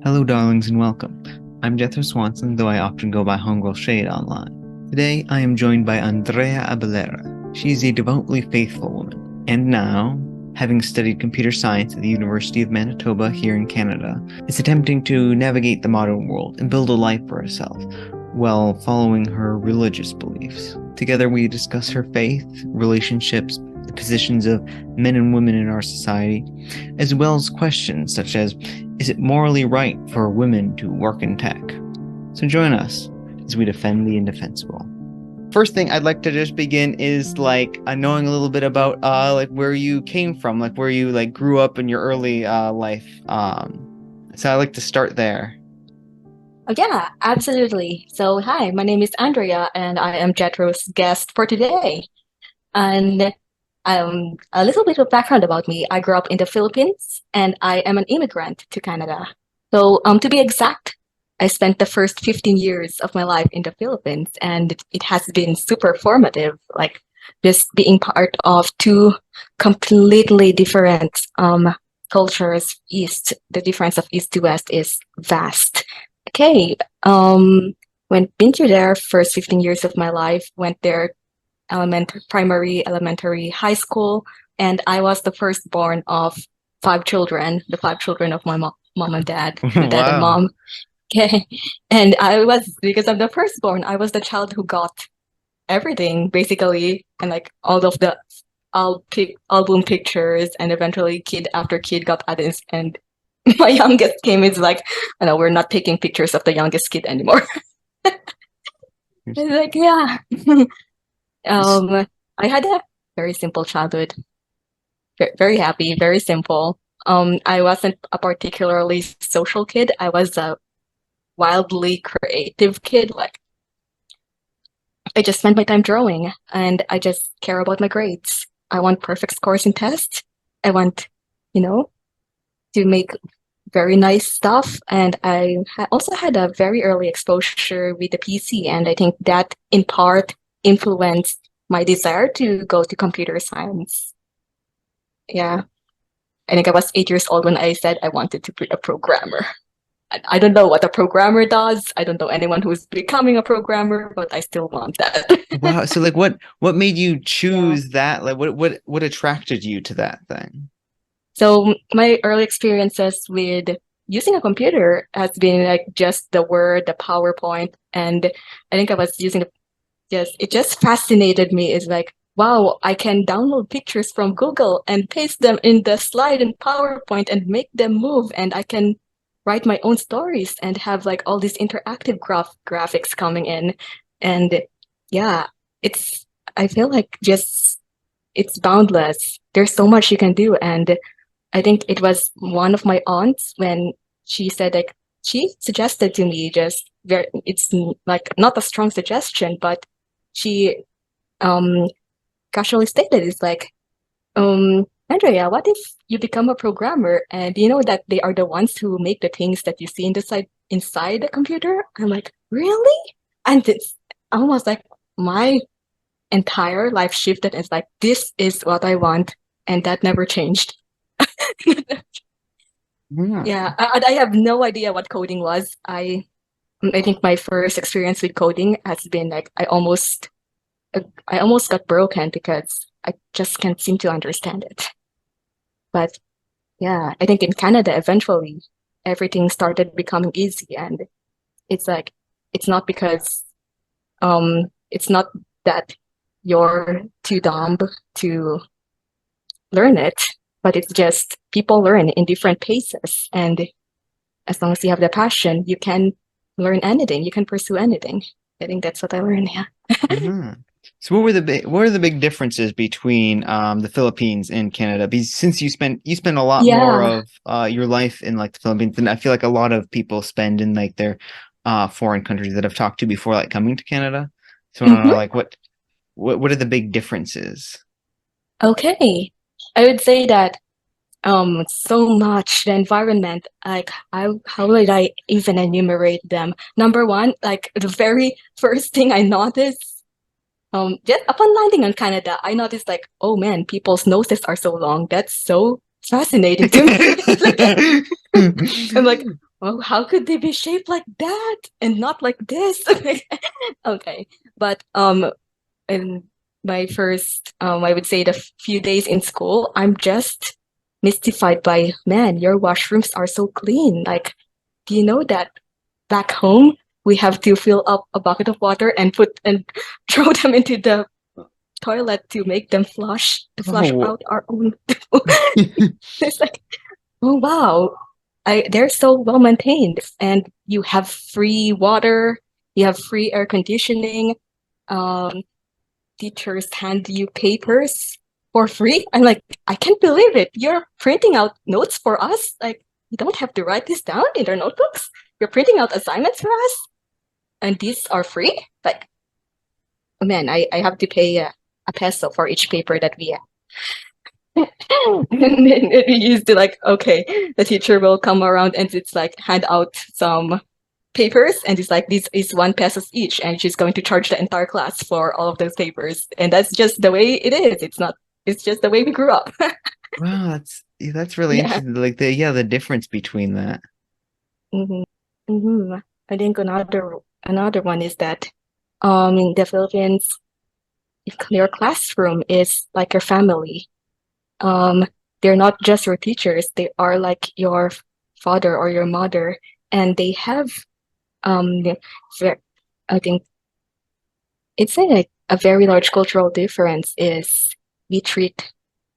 Hello, darlings, and welcome. I'm Jethro Swanson, though I often go by Homegirl Shade online. Today, I am joined by Andrea Abellera. She's a devoutly faithful woman, and now, having studied computer science at the University of Manitoba here in Canada, is attempting to navigate the modern world and build a life for herself while following her religious beliefs. Together, we discuss her faith, relationships, the positions of men and women in our society, as well as questions such as, is it morally right for women to work in tech? So join us as we defend the indefensible. First thing I'd like to just begin is knowing a little bit about where you came from, where you grew up in your early life. So I'd like to start there. Oh, yeah, absolutely. So, hi, my name is Andrea, and I am Jetro's guest for today. And a little bit of background about me. I grew up in the Philippines, and I am an immigrant to Canada. So, to be exact, I spent the first 15 years of my life in the Philippines, and it has been super formative. Like just being part of two completely different cultures. The difference of East to West is vast. Okay. Went been through there first 15 years of my life, went there primary, elementary, high school, and I was the firstborn of five children, the five children of my mom and dad, my dad and Wow. mom. Okay. And because I'm the firstborn, I was the child who got everything basically, and like all of the album pictures, and eventually kid after kid got added, and my youngest came is like, I know we're not taking pictures of the youngest kid anymore. It's like, yeah. I had a very simple childhood, very happy, very simple. I wasn't a particularly social kid. I was a wildly creative kid. Like, I just spent my time drawing, and I just care about my grades. I want perfect scores in tests. I want, you know, to make very nice stuff. And I also had a very early exposure with the PC, and I think that in part influenced my desire to go to computer science. Yeah, I think I was 8 years old when I said I wanted to be a programmer. I don't know what a programmer does. I don't know anyone who's becoming a programmer, but I still want that. Wow. So what made you Yeah. choose that? What attracted you to that thing? So my early experiences with using a computer has been like just the Word, the PowerPoint, and I think I was using it just fascinated me. It's like, wow, I can download pictures from Google and paste them in the slide in PowerPoint and make them move, and I can write my own stories and have like all these interactive graphics coming in. And yeah, it's I feel like just it's boundless. There's so much you can do, and I think it was one of my aunts when she said like she suggested to me just very it's like not a strong suggestion, but she um casually stated it's like, Andrea, what if you become a programmer and you know that they are the ones who make the things that you see inside the computer? I'm like, really? And it's almost like my entire life shifted. It's like this is what I want, and that never changed. Yeah. Yeah, I have no idea what coding was. I think my first experience with coding has been like I almost got broken because I just can't seem to understand it. But yeah, I think in Canada eventually everything started becoming easy, and it's like it's not because it's not that you're too dumb to learn it, but it's just people learn in different paces, and as long as you have the passion, you can learn anything, you can pursue anything. I think that's what I learned. Yeah. Uh-huh. So what are the big differences between the Philippines and Canada? Because since you spent a lot more Yeah. of your life in the Philippines than I feel like a lot of people spend in their foreign countries that I've talked to before coming to Canada. So I want to know Mhm. what are the big differences? Okay. I would say that so much the environment, like how would I even enumerate them? Number one, like the very first thing I noticed, just upon landing on Canada, I noticed like, oh man, people's noses are so long. That's so fascinating to me. I'm like, oh, how could they be shaped like that and not like this? Okay, but in my first, I would say the few days in school, I'm just mystified by, man, your washrooms are so clean. Like, do you know that back home we have to fill up a bucket of water and put and throw them into the toilet to make them flush to flush Oh, out our own. It's like, oh wow, they're so well maintained, and you have free water, you have free air conditioning. Um, Teachers hand you papers for free. I'm like, I can't believe it. You're printing out notes for us. Like, you don't have to write this down in our notebooks. You're printing out assignments for us, and these are free. Like, oh man, I have to pay a peso for each paper that we and then we used to like, okay, the teacher will come around and it's like hand out some papers and it's like this is 1 pesos each and she's going to charge the entire class for all of those papers. And that's just the way it is. It's just the way we grew up. wow, that's really Yeah. interesting. Like the difference between that. hmm hmm I think another one is that in the Philippines, if your classroom is like your family. Um, they're not just your teachers, they are like your father or your mother, and they have um I think it's like a very large cultural difference is we treat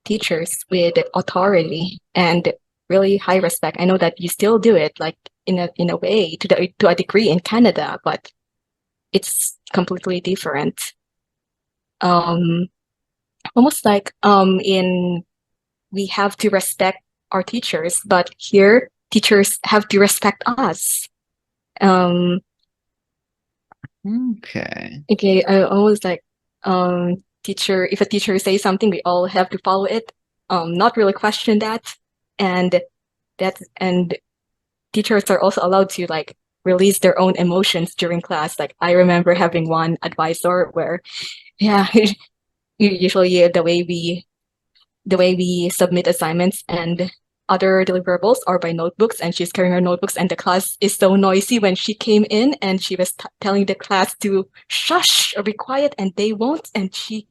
teachers with authority and really high respect. I know that you still do it like in a way to a degree in Canada, but it's completely different. Um, Almost like in we have to respect our teachers, but here teachers have to respect us. Um, Okay. okay, I almost like teacher if a teacher says something, we all have to follow it. Not really question that, and and teachers are also allowed to like release their own emotions during class. Like I remember having one advisor where, yeah, usually the way we submit assignments and other deliverables are by notebooks, and she's carrying her notebooks and the class is so noisy when she came in and she was telling the class to shush or be quiet and they won't, and she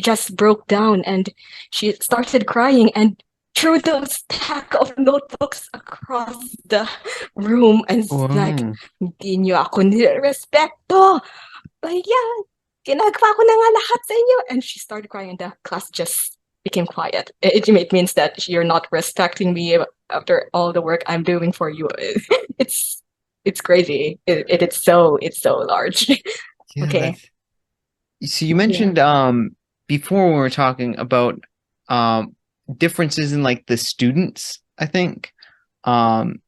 just broke down and she started crying and threw those stack of notebooks across the room and like, Wow. hindi niyo ako nirespeto. Like, yeah, ginagawa ko na nga lahat sa inyo. And she started crying and the class just became quiet. It means that you're not respecting me after all the work I'm doing for you. It's it's crazy. It's so large. Yeah, Okay. so you Yeah. mentioned before when we were talking about um differences in like the students, I think. Um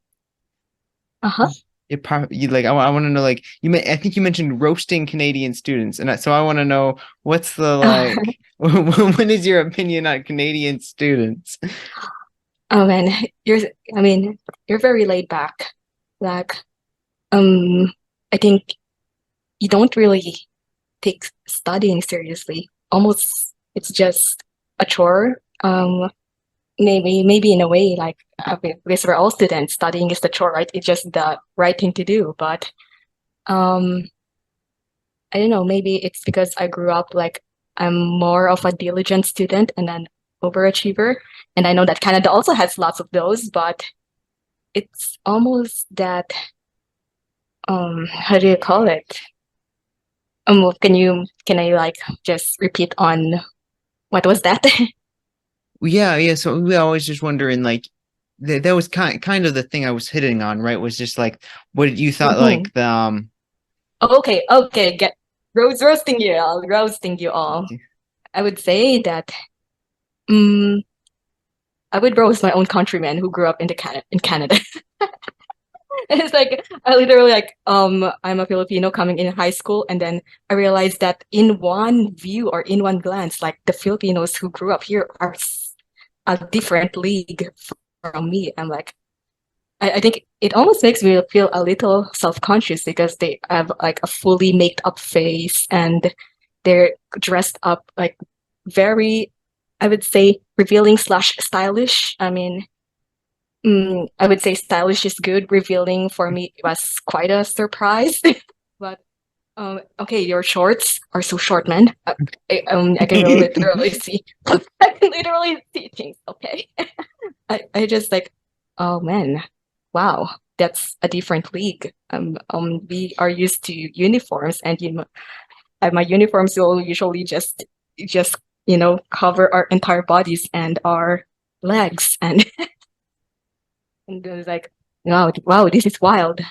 Uh-huh. it probably you like I want to know like I think you mentioned roasting Canadian students and so I want to know what's the like when is your opinion on Canadian students? Oh man, you're I mean, you're very laid back. Like, I think you don't really take studying seriously. Almost it's just a chore. Maybe in a way, like because we're all students, studying is the chore, right? It's just the right thing to do. But um, I don't know, maybe it's because I grew up like I'm more of a diligent student and an overachiever. And I know that Canada also has lots of those, but it's almost that how do you call it? Can I like just repeat on what was that? Yeah, so we always just wondering like that was kind of the thing I was hitting on, right? Was just like what you thought Mhm. like the Okay, get roasting you all. I would say that um, I would roast my own countrymen who grew up in Canada. It's like I literally like I'm a Filipino coming in high school and then I realized that in one view or in one glance, like the Filipinos who grew up here are a different league from me. I'm like I think it almost makes me feel a little self-conscious because they have like a fully made up face and they're dressed up like very, I would say, revealing slash stylish. I mean, I would say stylish is good. Revealing for me was quite a surprise. But okay, your shorts are so short, man. I can literally see. I can literally see things. Okay, I just like, oh man, wow, that's a different league. We are used to uniforms, and my uniforms will usually just cover our entire bodies and our legs, and and it was like, wow, this is wild.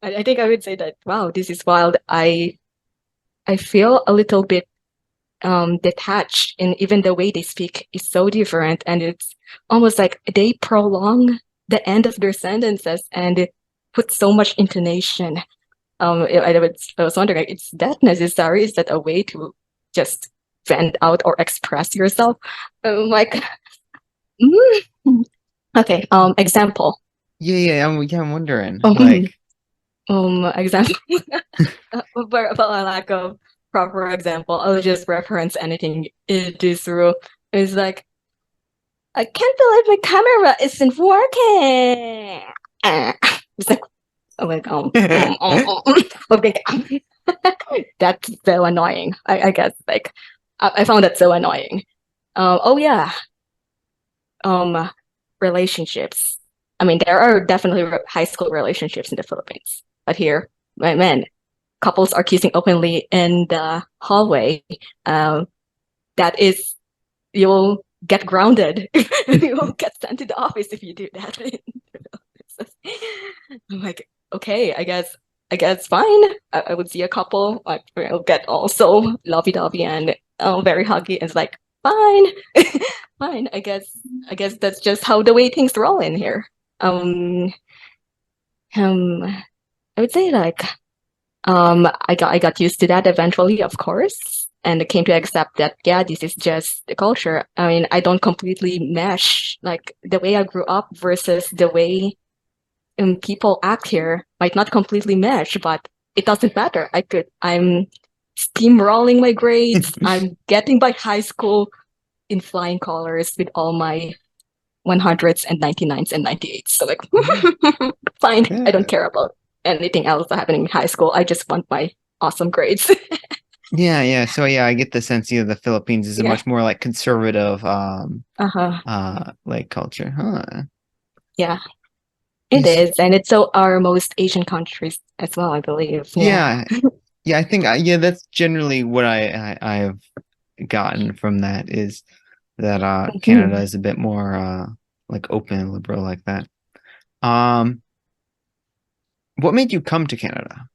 I think I would say that, wow, this is wild. I feel a little bit detached, and even the way they speak is so different, and it's almost like they prolong the end of their sentences and it puts so much intonation. I was wondering, is that necessary? Is that a way to just vent out or express yourself? Like, mm. Okay. Example. I'm wondering. Um, Like, Example. For a lack of proper example, I'll just reference anything it is through. It's like, I can't believe my camera isn't working. It's like, oh my god. Okay. That's so annoying. I guess like I found that so annoying. Oh yeah. Um, Relationships. I mean, there are definitely high school relationships in the Philippines, but here, my man, couples are kissing openly in the hallway. Um, that is, you'll get grounded. You will get sent to the office if you do that. I'm like, okay, I guess fine. I would see a couple like get all so lovey-dovey and very huggy. It's like fine, fine. I guess that's just how the way things roll in here. Um, um, I would say like I got used to that eventually, of course, and I came to accept that yeah, this is just the culture. I mean, I don't completely mesh like the way I grew up versus the way people act here might not completely mesh, but it doesn't matter. I'm steamrolling my grades. I'm getting by high school in flying colors with all my 100s and 99s and 98s. So like, fine. I don't care about anything else happening in high school. I just want my awesome grades. yeah. So yeah, I get the sense the Philippines is a Yeah. much more like conservative Uh-huh. like culture. Huh. Yeah, it Yes. is. And it's so our most Asian countries as well, I believe. Yeah. Yeah, I think that's generally what I've gotten from that is that Canada Mhm. is a bit more like open and liberal like that. Um, what made you come to Canada?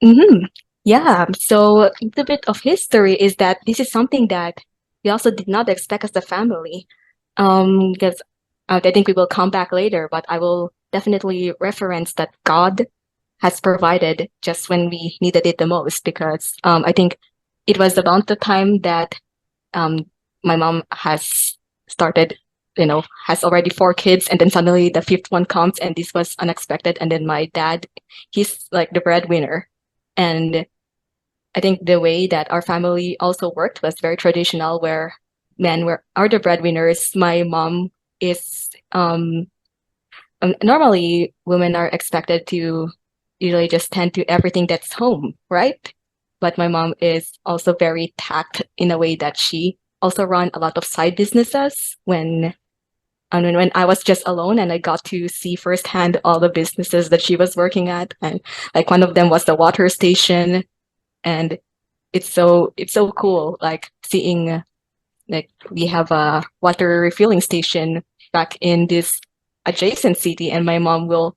Hmm. Yeah. So the bit of history is that this is something that we also did not expect as a family. Because I think we will come back later, but I will definitely reference that God has provided just when we needed it the most. Because I think it was about the time that um my mom has started, has already four kids, and then suddenly the fifth one comes, and this was unexpected. And then my dad, he's like the breadwinner. And I think the way that our family also worked was very traditional, where are the breadwinners. My mom is normally women are expected to usually just tend to everything that's home, right? But my mom is also very tact in a way that she also run a lot of side businesses when I was just alone, and I got to see firsthand all the businesses that she was working at. And like one of them was the water station, and it's so cool like seeing like we have a water refilling station back in this adjacent city, and my mom will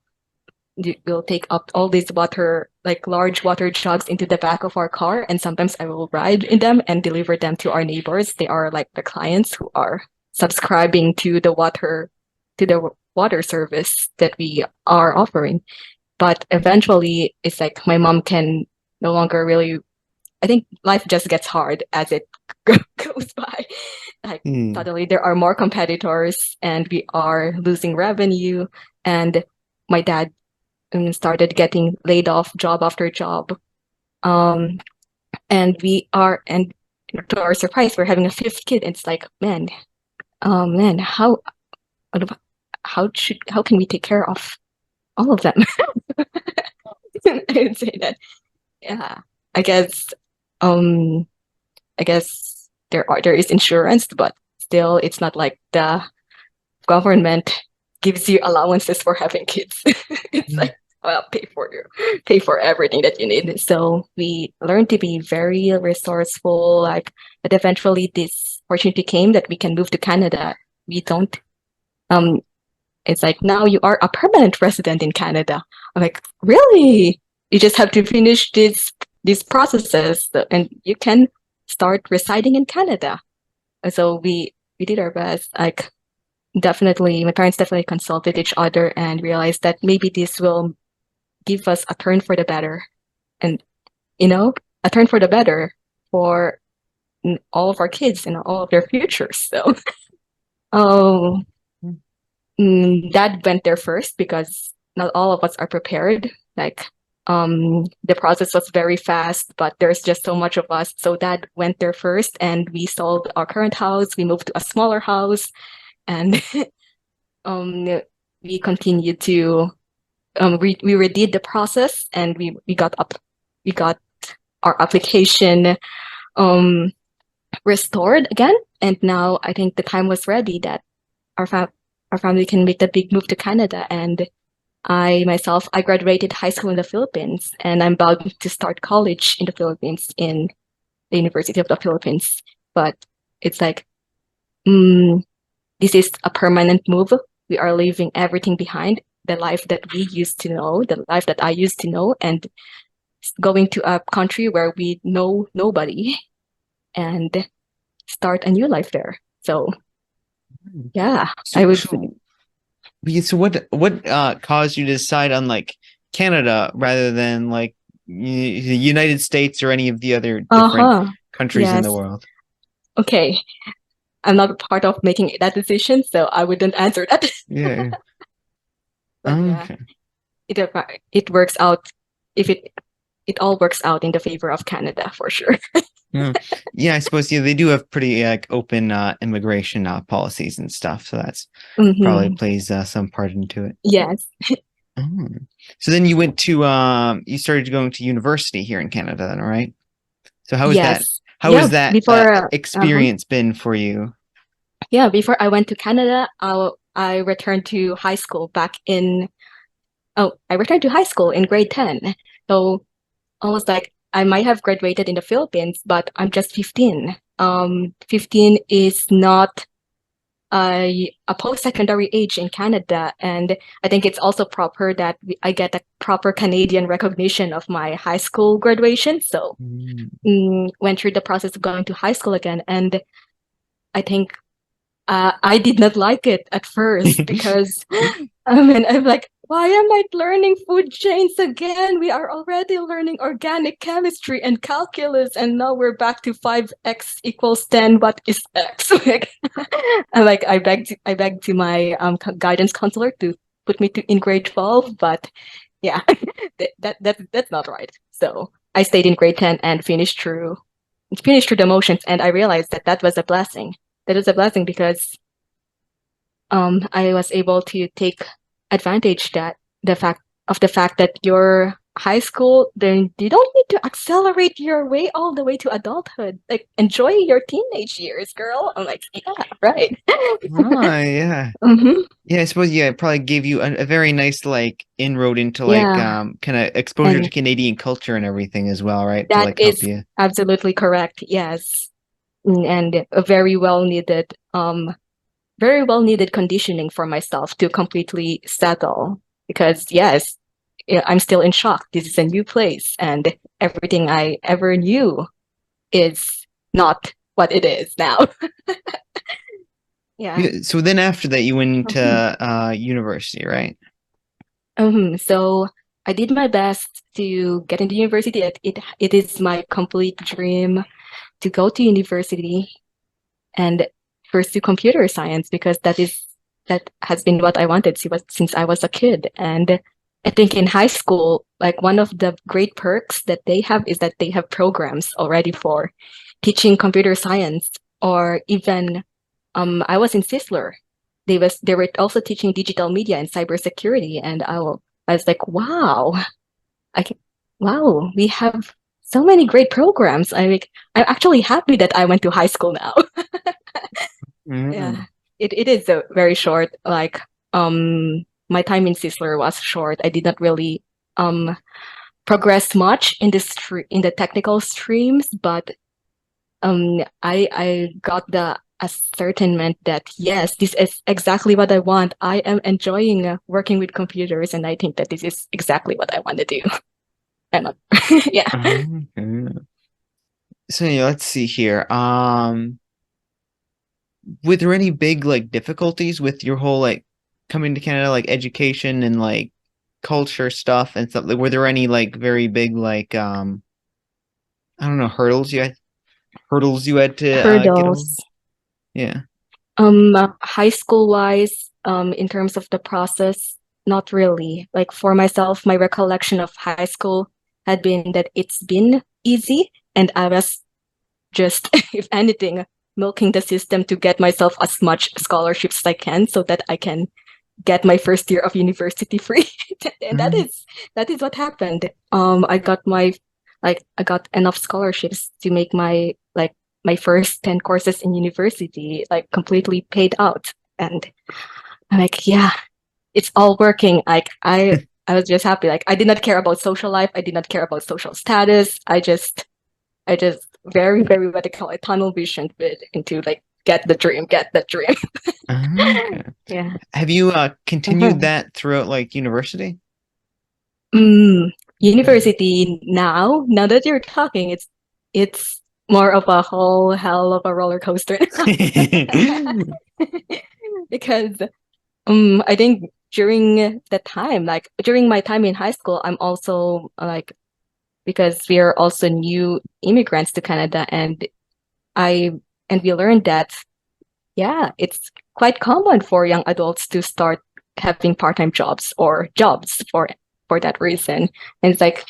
take up all these water, like large water jugs, into the back of our car, and sometimes I will ride in them and deliver them to our neighbors. They are like the clients who are subscribing to the water service that we are offering. But eventually it's like my mom can no longer really, I think life just gets hard as it goes by. Like Hmm. suddenly there are more competitors and we are losing revenue. And my dad started getting laid off job after job. Um, and to our surprise, we're having a fifth kid. It's like, man, how how can we take care of all of them? I would say that. Yeah, I guess um I guess there is insurance, but still it's not like the government gives you allowances for having kids. It's like, well, pay for everything that you need. So we learned to be very resourceful, like, but eventually this opportunity came that we can move to Canada. We don't it's like, now you are a permanent resident in Canada. I'm like, really? You just have to finish these processes and you can start residing in Canada. And so we did our best. Like, definitely, my parents definitely consulted each other and realized that maybe this will give us a turn for the better. And, a turn for the better for all of our kids and all of their futures. So, oh, Dad went there first because not all of us are prepared. Like, the process was very fast, but there's just so much of us. So Dad went there first, and we sold our current house. We moved to a smaller house, and we continued to we redid the process, and we got our application restored again. And now I think the time was ready that our family can make the big move to Canada. And I graduated high school in the Philippines, and I'm about to start college in the Philippines, in the University of the Philippines. But it's like, this is a permanent move. We are leaving everything behind, the life that we used to know, the life that I used to know, and going to a country where we know nobody and start a new life there. So yeah, I would. So what caused you to decide on like Canada rather than like the United States or any of the other different countries in the world? Okay, I'm not part of making that decision, so I wouldn't answer that. Yeah. But it works out. If it all works out in the favor of Canada for sure. Yeah, I suppose they do have pretty like open immigration policies and stuff, so that's probably plays some part into it. Yes. So then you went to you started going to university here in Canada, then, right? So how was that? How has that experience been for you? Yeah, before I went to Canada, I returned to high school I returned to high school in grade 10. So almost like I might have graduated in the Philippines, but I'm just 15. 15 is not a post-secondary age in Canada, and I think it's also proper that I get a proper Canadian recognition of my high school graduation. So went through the process of going to high school again, and I think I did not like it at first because I'm like, why am I learning food chains again? We are already learning organic chemistry and calculus, and now we're back to 5x equals 10. What is x? I begged to my guidance counselor to put me in grade 12, but yeah, that's not right. So I stayed in grade 10 and finished through the motions, and I realized that was a blessing. That was a blessing because I was able to take advantage the fact that your high school, then you don't need to accelerate your way all the way to adulthood. Like, enjoy your teenage years, girl. I'm like, yeah, right. Yeah. Yeah, I suppose it probably gave you a very nice like inroad into like kind of exposure to Canadian culture and everything as well, right? That to like is help you. Absolutely correct. Yes. And a very well needed conditioning for myself to completely settle, because yes, I'm still in shock. This is a new place, and everything I ever knew is not what it is now. Yeah. So then after that, you went into university, right? So I did my best to get into university. It is my complete dream to go to university and pursue computer science, because that has been what I wanted since I was a kid. And I think in high school, like, one of the great perks that they have is that they have programs already for teaching computer science, or even I was in Sisler. they were also teaching digital media and cybersecurity, and I was like, wow, I can, wow, we have so many great programs. I'm actually happy that I went to high school now. Yeah, it is a very short. Like my time in Sisler was short. I did not really progress much in in the technical streams, but I got the ascertainment that yes, this is exactly what I want. I am enjoying working with computers, and I think that this is exactly what I want to do. And yeah. Okay. So yeah, let's see here. Were there any big like difficulties with your whole like coming to Canada, like education and like culture stuff and stuff? Like, were there any like very big like I don't know, hurdles you had to get over? Hurdles. Yeah. High school wise, in terms of the process, not really. Like for myself, my recollection of high school had been that it's been easy, and I was just, if anything, milking the system to get myself as much scholarships as I can so that I can get my first year of university free. And Mhm. that is what happened. I got I got enough scholarships to make my first 10 courses in university like completely paid out. And I'm like, yeah, it's all working. I was just happy. Like I did not care about social life. I did not care about social status. I just very, very what they call it, tunnel vision fit into like get the dream, get the dream. Okay. Yeah. Have you continued Mhm. that throughout like university? University now that you're talking, it's more of a whole hell of a roller coaster because I think during the time, like during my time in high school, I'm also like because we are also new immigrants to Canada, and I and we learned that yeah, it's quite common for young adults to start having part-time jobs or jobs for that reason. And it's like,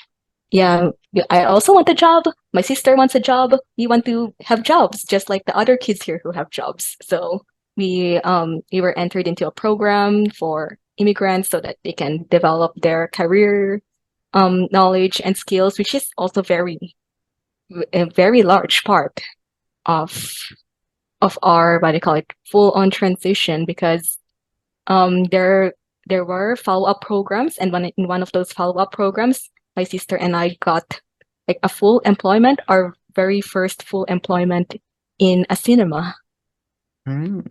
yeah, I also want a job. My sister wants a job. We want to have jobs just like the other kids here who have jobs. So we were entered into a program for immigrants so that they can develop their career knowledge and skills, which is also a very large part of our what do you call it full on transition because there were follow-up programs, and in one of those follow-up programs my sister and I got like a full employment, our very first full employment in a cinema. Mm.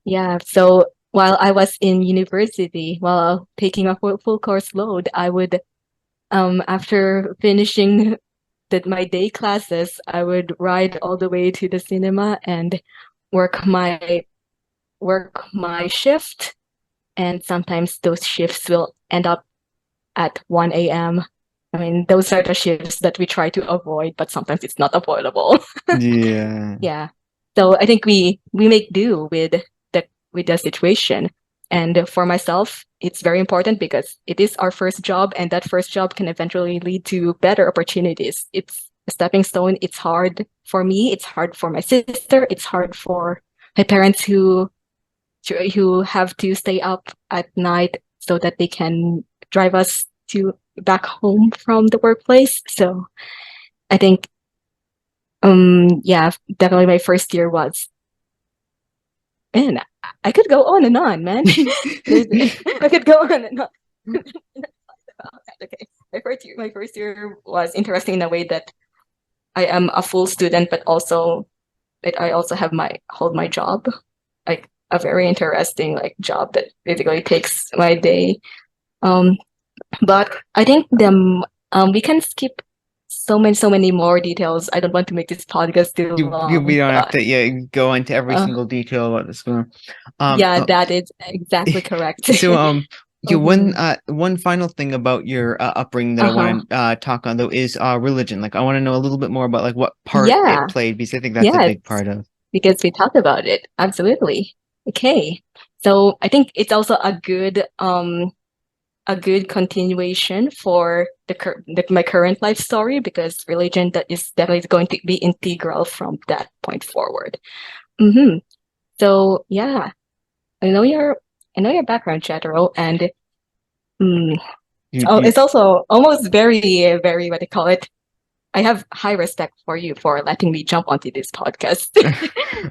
Yeah, so while I was in university, while taking a full course load, I would after finishing my day classes, I would ride all the way to the cinema and work my shift, and sometimes those shifts will end up at 1 a.m. I mean, those are the shifts that we try to avoid, but sometimes it's not avoidable. Yeah. Yeah. So I think we make do with the situation. And for myself, it's very important because it is our first job, and that first job can eventually lead to better opportunities. It's a stepping stone. It's hard for me. It's hard for my sister. It's hard for my parents who have to stay up at night so that they can drive us to back home from the workplace. So I think yeah, definitely my first year was, man, I could go on and on, man. I could go on and on. Okay. My first year was interesting in a way that I am a full student, but also that I also hold my job, like a very interesting like job that basically takes my day. Um, but I think we can skip so many more details. I don't want to make this podcast too We long. don't have to go into every Uh, single detail about this one. yeah, Oh, that is exactly correct. so Mhm. one final thing about your upbringing that I Uh-huh. want to talk on though is religion. Like I want to know a little bit more about like what part it Yeah, played because I think that's a yes, big part of. because we talked about it. Absolutely. Okay. So I think it's also a good continuation for my current life story because religion that is definitely going to be integral from that point forward. So yeah, I know your background, Chatero, and You it's also almost very, very, what do you call it? I have high respect for you for letting me jump onto this podcast.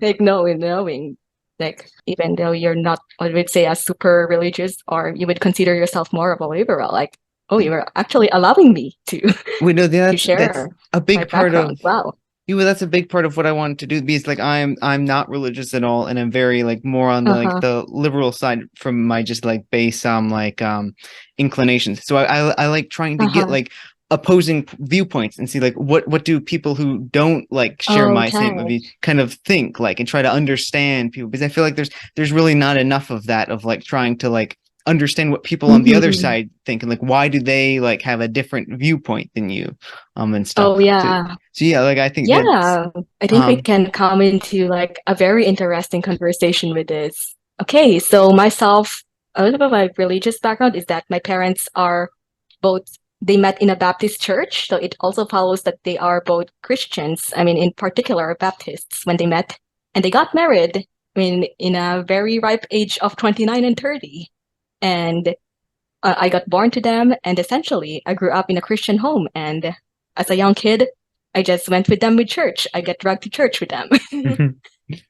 Like knowing, like even though you're not, I would say, a super religious, or you would consider yourself more of a liberal, like, oh, you were actually allowing me to we know to that's share a my big part background. of Wow. that's a big part of what I wanted to do because like I'm not religious at all and I'm very like more on the like Uh-huh. the liberal side from my just like base inclinations. So I like trying to get Uh-huh. like opposing viewpoints and see like what do people who don't like share my same Okay. view kind of think like and try to understand people because I feel like there's really not enough of that of like trying to like understand what people on the other Mhm. side think and like why do they like have a different viewpoint than you and stuff. Oh So yeah. yeah, like I think that's Yeah. I think we um can come into like a very interesting conversation with this. Okay, so myself, a little bit of my religious background is that my parents are both, they met in a Baptist church, so it also follows that they are both Christians. I mean, in particular, Baptists when they met, and they got married, I mean, in a very ripe age of 29 and 30. And I got born to them, and essentially, I grew up in a Christian home. And as a young kid, I just went with them with church. I get dragged to church with them.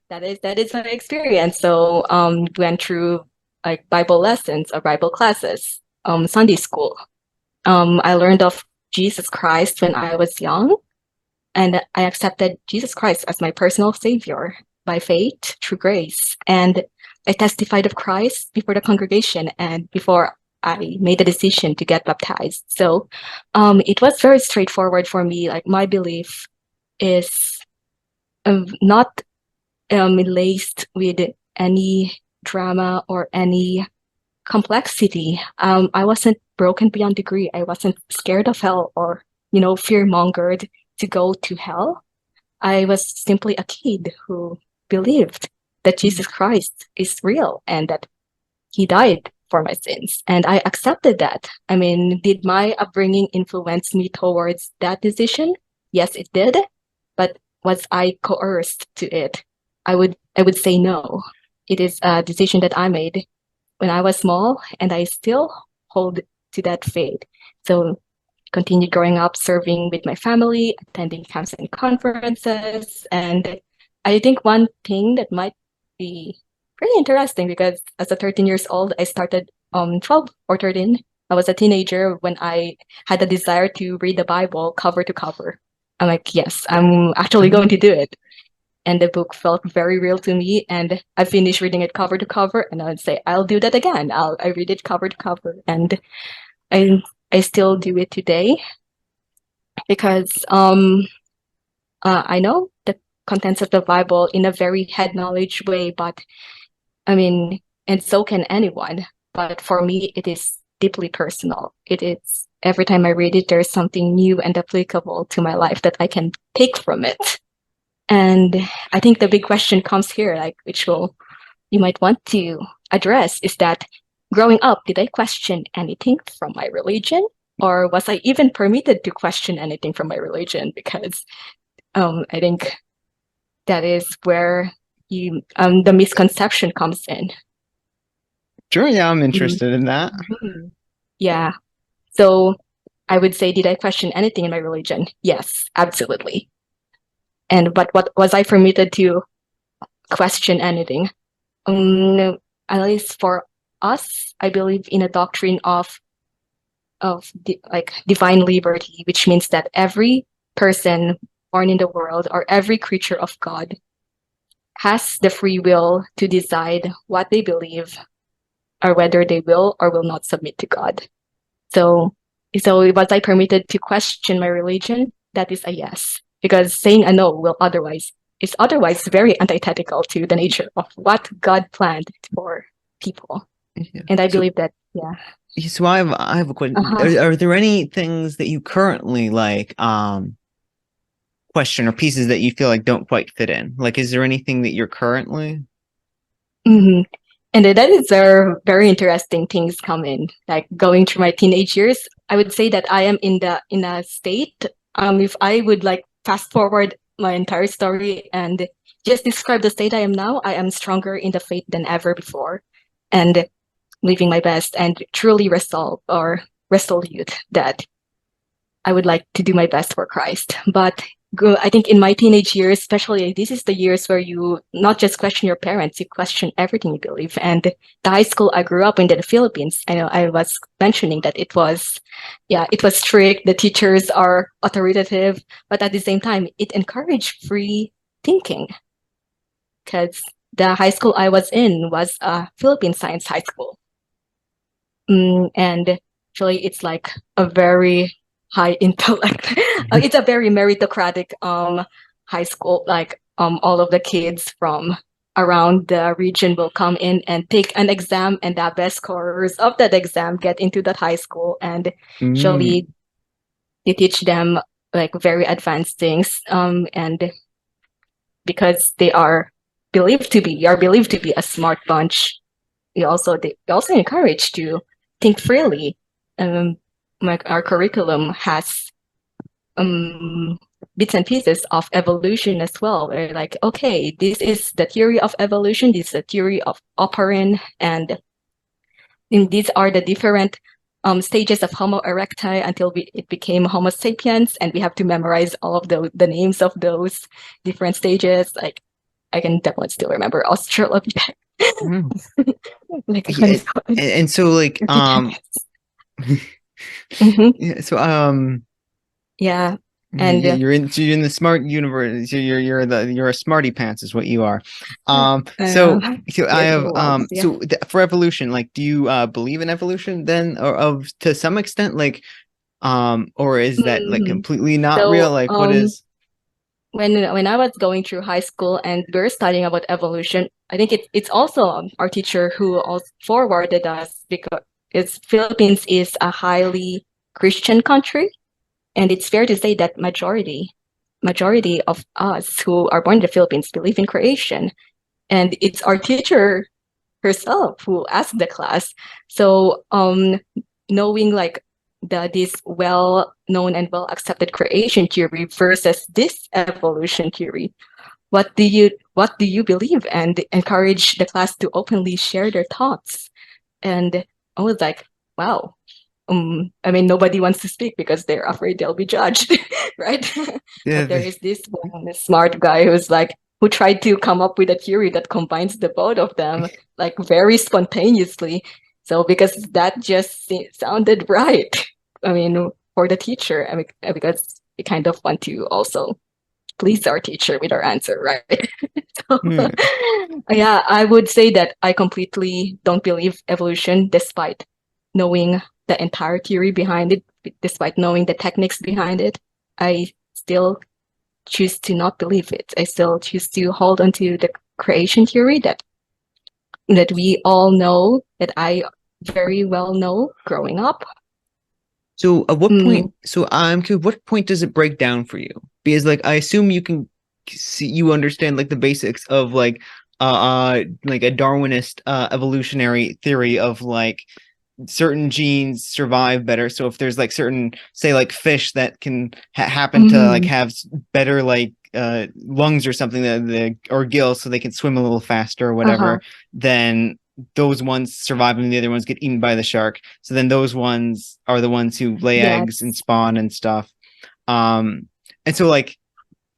That is my experience. So went through like Bible lessons or Bible classes, Sunday school. I learned of Jesus Christ when I was young, and I accepted Jesus Christ as my personal savior by faith through grace. And I testified of Christ before the congregation and before I made the decision to get baptized. So it was very straightforward for me. Like my belief is not laced with any drama or any complexity. I wasn't broken beyond degree. I wasn't scared of hell or, fear mongered to go to hell. I was simply a kid who believed that Jesus Christ is real and that he died for my sins. And I accepted that. I mean, did my upbringing influence me towards that decision? Yes, it did. But was I coerced to it? I would say no. It is a decision that I made when I was small, and I still hold to that faith. So continued growing up, serving with my family, attending camps and conferences. And I think one thing that might be pretty interesting, because as a 13 years old, I started 12 or 13. I was a teenager when I had the desire to read the Bible cover to cover. I'm like, yes, I'm actually going to do it. And the book felt very real to me. And I finished reading it cover to cover, and I would say, I'll do that again. I read it cover to cover. And I I still do it today because I know the contents of the Bible in a very head knowledge way, but I mean, and so can anyone. But for me, it is deeply personal. It is every time I read it, there's something new and applicable to my life that I can take from it. And I think the big question comes here, like which will you might want to address, is that growing up, did I question anything from my religion? Or was I even permitted to question anything from my religion? Because I think that is where the misconception comes in. sure, yeah, I'm Mhm. interested in that. Mhm. Yeah. So I would say, did I question anything in my religion? Yes, absolutely. And but what was I permitted to question anything? No, at least for us, I believe in a doctrine like divine liberty, which means that every person born in the world or every creature of God has the free will to decide what they believe or whether they will or will not submit to God. So, so was I permitted to question my religion? That is a yes, because saying a no will otherwise is otherwise very antithetical to the nature of what God planned for people. Yeah. And I So believe that, yeah. so I have a question. Uh-huh. Are there any things that you currently like question or pieces that you feel like don't quite fit in? Like, is there anything that you're currently? Hmm. And that is where very interesting things come in. Like going through my teenage years, I would say that I am in a state. If I would like fast forward my entire story and just describe the state I am now, I am stronger in the faith than ever before. and living my best, and truly resolute that I would like to do my best for Christ. But I think in my teenage years, especially, this is the years where you not just question your parents, you question everything you believe. And the high school I grew up in the Philippines, I know I was mentioning that it was strict. The teachers are authoritative, but at the same time, it encouraged free thinking. Because the high school I was in was a Philippine science high school. And actually, it's like a very high intellect. It's a very meritocratic high school. Like all of the kids from around the region will come in and take an exam, and the best scorers of that exam get into that high school. And actually, they teach them like very advanced things. And because they are believed to be a smart bunch, they also encourage to think freely. Like our curriculum has bits and pieces of evolution as well. We're like, okay, this is the theory of evolution, this is the theory of operant, and these are the different stages of Homo erecti until it became Homo sapiens, and we have to memorize all of the names of those different stages. Like, I can definitely still remember Australopithecus. Like, and so like yeah, so yeah, and you're in the smart universe. You're a smarty pants is what you are. So I have so for evolution, like, do you believe in evolution then, or to some extent, like, or is that like completely not real? Like, what is? When I was going through high school and we were studying about evolution, I think it's also our teacher who also forwarded us, because Philippines is a highly Christian country, and it's fair to say that majority of us who are born in the Philippines believe in creation, and it's our teacher herself who asked the class. So knowing like this well-known and well-accepted creation theory versus this evolution theory, what do you believe? And encourage the class to openly share their thoughts. And I was like, wow. I mean, nobody wants to speak because they're afraid they'll be judged, right? Yeah, but there is this one smart guy who tried to come up with a theory that combines the both of them, like very spontaneously. So because that just sounded right. I mean, for the teacher, I mean, because we kind of want to also please our teacher with our answer, right? So, yeah, I would say that I completely don't believe evolution, despite knowing the entire theory behind it, despite knowing the techniques behind it. I still choose to not believe it. I still choose to hold on to the creation theory that we all know, that I very well know growing up. So at what point? So I'm curious, what point does it break down for you? Because like I assume you understand like the basics of like a Darwinist evolutionary theory of like certain genes survive better. So if there's like certain, say like fish that can happen to like have better like lungs or something, or gills, so they can swim a little faster or whatever, then those ones survive and the other ones get eaten by the shark. So then those ones are the ones who lay eggs and spawn and stuff. And so like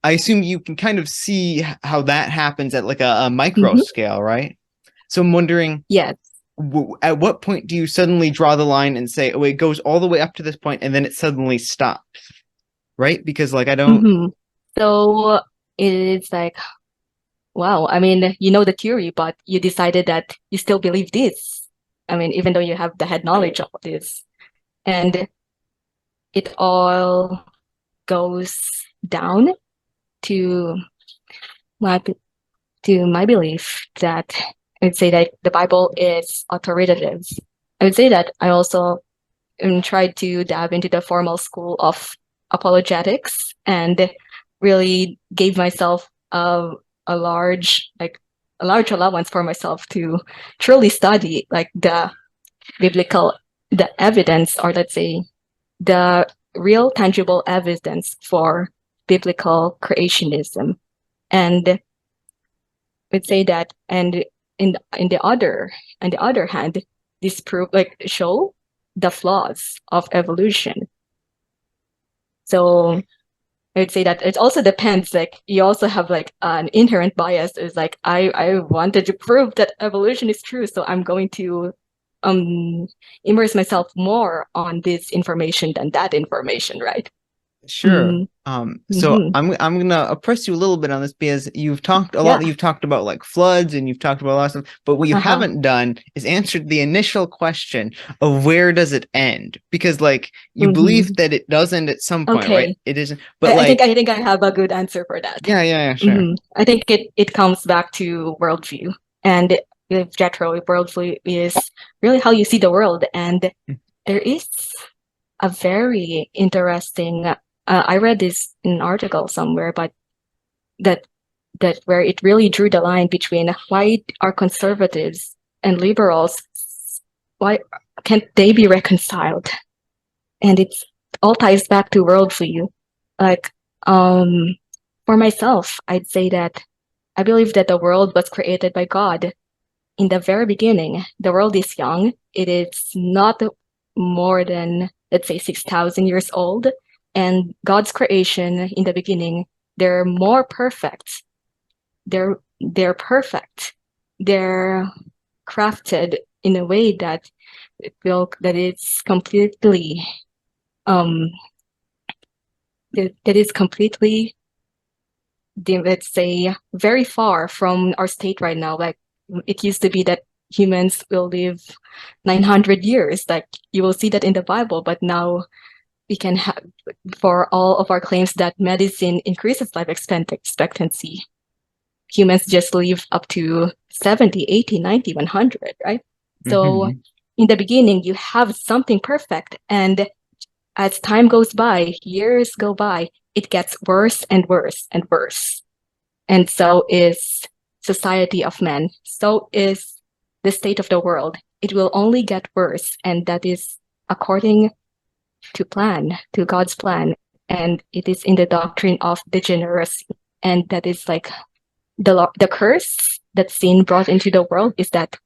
I assume you can kind of see how that happens at like a micro scale, right? So I'm wondering, at what point do you suddenly draw the line and say, oh, it goes all the way up to this point and then it suddenly stops, right? Because like I don't. So it's like, wow, I mean, you know the theory, but you decided that you still believe this. I mean, even though you have the head knowledge of this. And it all goes down to my belief that I would say that the Bible is authoritative. I would say that I also tried to dive into the formal school of apologetics and really gave myself a large allowance for myself to truly study like the evidence, or let's say the real tangible evidence for biblical creationism. And I would say that, and in the other hand, disprove, like, show the flaws of evolution. So I'd say that it also depends. Like, you also have like an inherent bias. Is like, I wanted to prove that evolution is true, so I'm going to immerse myself more on this information than that information, right? Sure. So Mhm. I'm gonna press you a little bit on this because you've talked a Yeah. lot. You've talked about like floods and you've talked about a lot of stuff, but what you haven't done is answered the initial question of where does it end? Because like you believe that it does end at some point, right? Okay. It isn't, but I like think I have a good answer for that. yeah, sure. I think it comes back to worldview. And with Jethro, worldview is really how you see the world. And there is a very interesting, I read this in an article somewhere, but that where it really drew the line between why are conservatives and liberals, why can't they be reconciled? And it's all ties back to worldview. Like, for myself, I'd say that I believe that the world was created by God in the very beginning. The world is young. It is not more than, let's say, 6,000 years old. And God's creation in the beginning, they're more perfect. They're perfect. They're crafted in a way that it's completely that is completely, let's say, very far from our state right now. Like, it used to be that humans will live 900 years. Like, you will see that in the Bible, but now we can have, for all of our claims that medicine increases life expectancy, humans just live up to 70, 80, 90, 100, right? So in the beginning, you have something perfect. And as time goes by, years go by, it gets worse and worse and worse. And so is society of men. So is the state of the world. It will only get worse. And that is according to God's plan. And it is in the doctrine of degeneracy. And that is like the curse that sin brought into the world, is that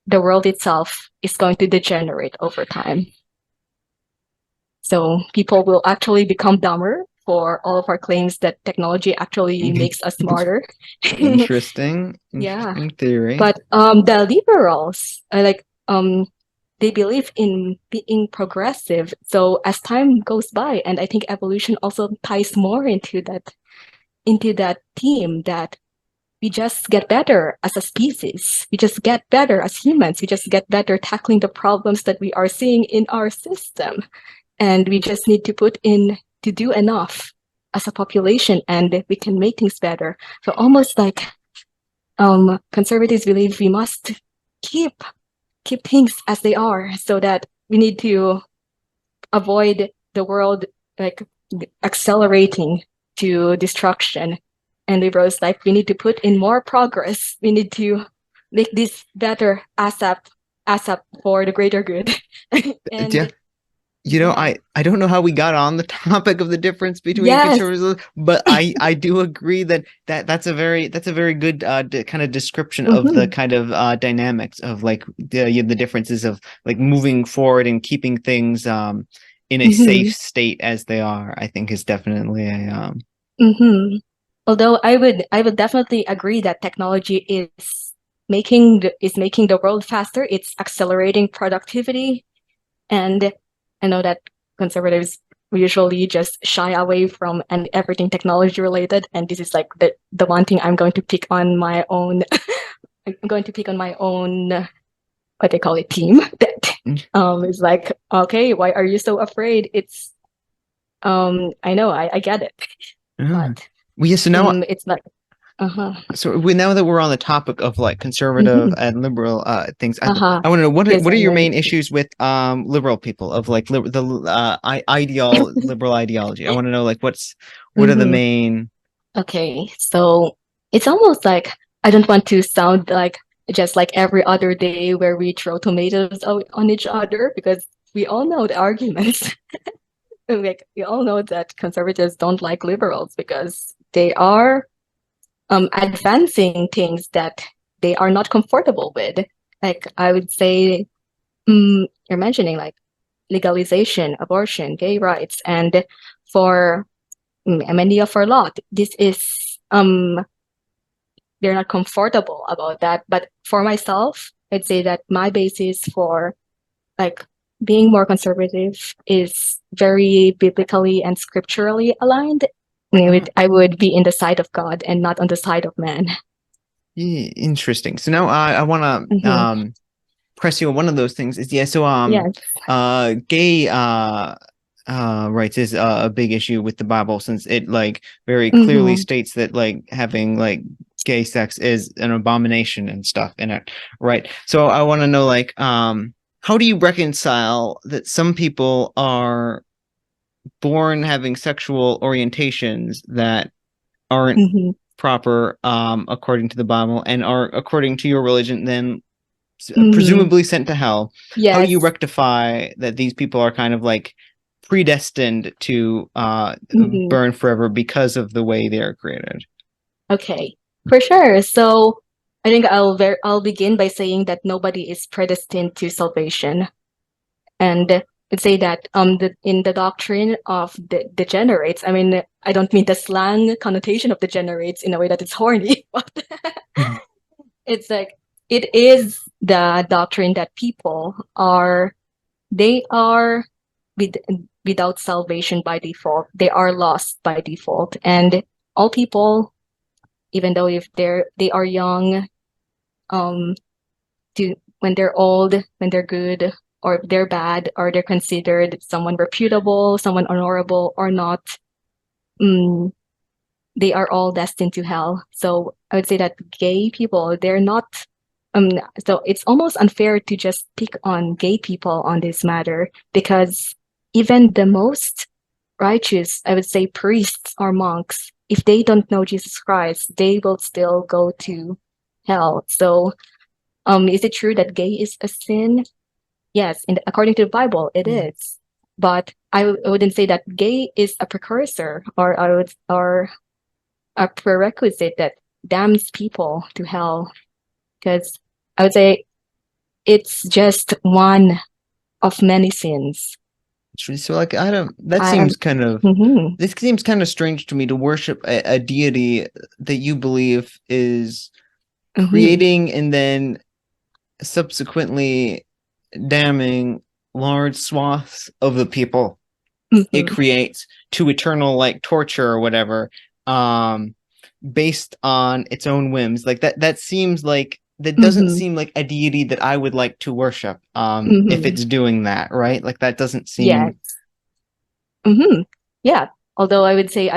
the world itself is going to degenerate over time. So people will actually become dumber for all of our claims that technology actually makes us smarter. Interesting theory. But the liberals are like, they believe in being progressive. So as time goes by, and I think evolution also ties more into that theme, that we just get better as a species. We just get better as humans. We just get better tackling the problems that we are seeing in our system. And we just need to do enough as a population, and we can make things better. So almost like conservatives believe we must keep things as they are, so that we need to avoid the world like accelerating to destruction. And liberals like, we need to put in more progress. We need to make this better ASAP for the greater good. And yeah. You know, I don't know how we got on the topic of the difference between conservatism, but I do agree that's a very good kind of description of the kind of dynamics of like the differences of like moving forward and keeping things in a safe state as they are. I think is definitely a Although I would definitely agree that technology is making the world faster. It's accelerating productivity, and I know that conservatives usually just shy away from everything technology related, and this is like the one thing I'm going to pick on my own. I'm going to pick on my own, what they call it, team. That is like, okay, why are you so afraid? It's I know, I get it, but well, yes. So now it's like. So now that we're on the topic of like conservative and liberal things, I want to know what are your main issues with liberal people of like liberal ideology. I want to know like what are the main. Okay, so it's almost like, I don't want to sound like just like every other day where we throw tomatoes on each other, because we all know the arguments. Like, we all know that conservatives don't like liberals because they are advancing things that they are not comfortable with. Like I would say, you're mentioning like legalization, abortion, gay rights, and for many of our lot, this is they're not comfortable about that. But for myself, I'd say that my basis for like being more conservative is very biblically and scripturally aligned. I would be in the side of God and not on the side of man. Yeah, interesting. So now I want to press you on one of those things. Is Yes. Gay rights is a big issue with the Bible, since it like very clearly states that like having like gay sex is an abomination and stuff in it, right? So I want to know like how do you reconcile that some people are born having sexual orientations that aren't proper according to the Bible and are according to your religion then presumably sent to hell? Yes. How do you rectify that these people are kind of like predestined to burn forever because of the way they are created? Okay, for sure. So I think I'll begin by saying that nobody is predestined to salvation, and I'd say that in the doctrine of the degenerates, I mean, I don't mean the slang connotation of degenerates in a way that it's horny, but it's like it is the doctrine that people are without salvation by default. They are lost by default, and all people, even though if they are young, when they're old, when they're good, or if they're bad, or they're considered someone reputable, someone honorable, or not, they are all destined to hell. So I would say that gay people, they're not. So it's almost unfair to just pick on gay people on this matter, because even the most righteous, I would say, priests or monks, if they don't know Jesus Christ, they will still go to hell. So, is it true that gay is a sin? Yes, according to the Bible, it is. But I wouldn't say that gay is a precursor or a prerequisite that damns people to hell, because I would say it's just one of many sins. So like seems kind of this seems kind of strange to me, to worship a deity that you believe is creating and then subsequently damning large swaths of the people it creates to eternal like torture or whatever, based on its own whims. Like that seems like that doesn't seem like a deity that I would like to worship if it's doing that, right? Like that doesn't seem Yeah, although I would say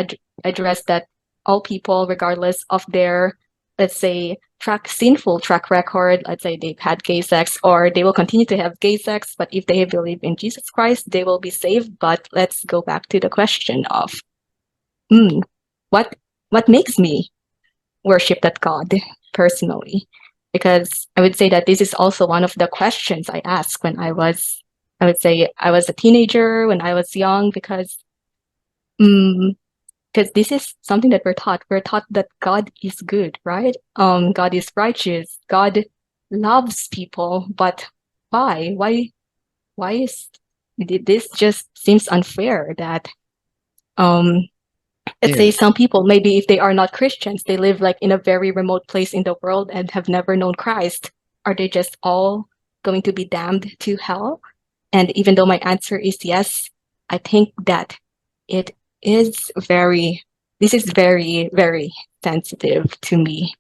address that all people, regardless of their, let's say, sinful track record, let's say they've had gay sex or they will continue to have gay sex, but if they believe in Jesus Christ, they will be saved. But let's go back to the question of what makes me worship that God personally? Because I would say that this is also one of the questions I asked when I was a teenager, when I was young, because this is something that we're taught. We're taught that God is good, right? God is righteous. God loves people, but why? Why is this just seems unfair that let's say some people, maybe if they are not Christians, they live like in a very remote place in the world and have never known Christ. Are they just all going to be damned to hell? And even though my answer is yes, I think that this is very, very sensitive to me.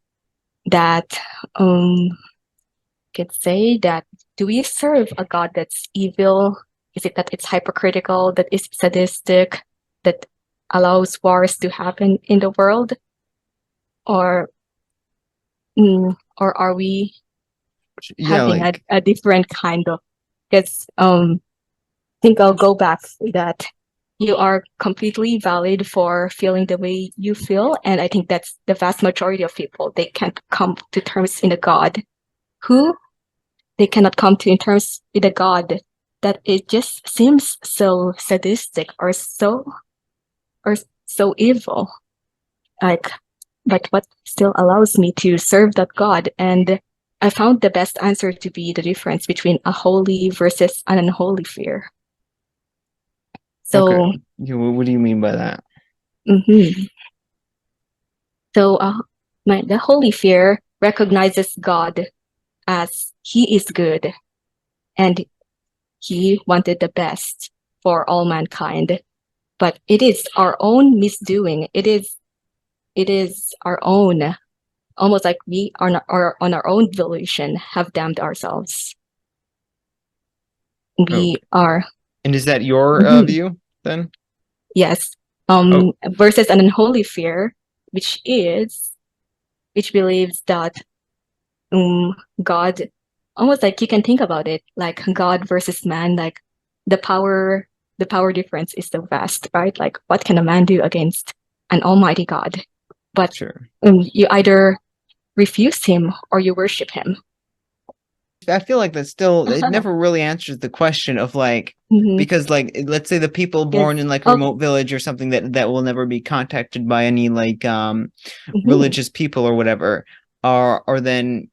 That could say that, do we serve a God that's evil? Is it that it's hypocritical, that is sadistic, that allows wars to happen in the world? Or are we having a different kind of, because I think I'll go back to that. You are completely valid for feeling the way you feel. And I think that's the vast majority of people. They can't come to terms in a God they cannot come to terms with a God that it just seems so sadistic or so evil. Like, but what still allows me to serve that God? And I found the best answer to be the difference between a holy versus an unholy fear. So, Okay. What do you mean by that? mhm. So the holy fear recognizes God as He is good and He wanted the best for all mankind. But it is our own misdoing. It is our own, almost like we are on our own delusion, have damned ourselves. We are. And is that your view then? Yes. Versus an unholy fear, which believes that God, almost like you can think about it like God versus man, like the power difference is so vast, right? Like what can a man do against an almighty God? But Sure. You either refuse him or you worship him. I feel like that's still, it never really answers the question of like, because like, let's say the people born in like a remote village or something that will never be contacted by any like religious people or whatever are then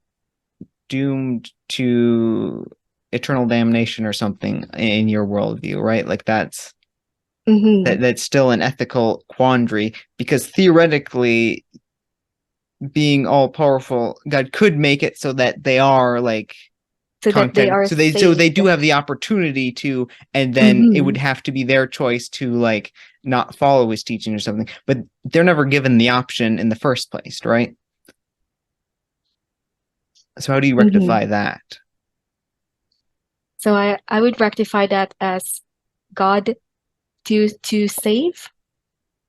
doomed to eternal damnation or something in your worldview, right? Like that's that's still an ethical quandary, because theoretically being all powerful, God could make it so that they are like that they are so they do have the opportunity to, and then it would have to be their choice to like not follow his teaching or something, but they're never given the option in the first place, right? So how do you rectify that? So I would rectify that as God to save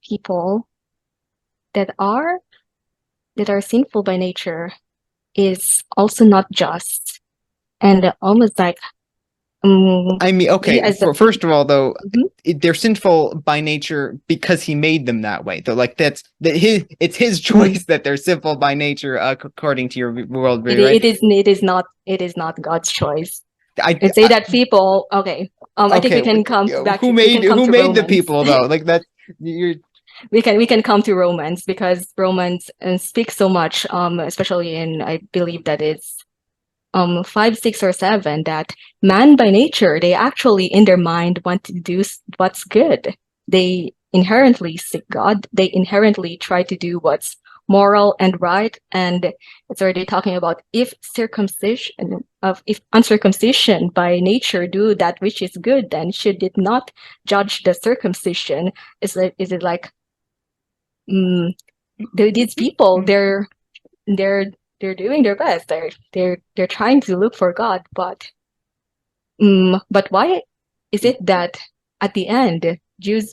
people that are sinful by nature is also not just, and almost like I mean, okay, first of all, though, they're sinful by nature because he made them that way. Though, like it's his choice that they're sinful by nature, according to your worldview, right? It is not God's choice. I'd say that people. Okay, I think we can come back. Who made the people though? Like that, you're. We can come to Romans, because Romans speaks so much, especially in, I believe that it's 5, 6, or 7, that man by nature, they actually in their mind want to do what's good. They inherently seek God. They inherently try to do what's moral and right. And it's already talking about if uncircumcision by nature do that which is good, then should it not judge the circumcision? Is it like these people, they're doing their best. They're trying to look for God, but why is it that at the end,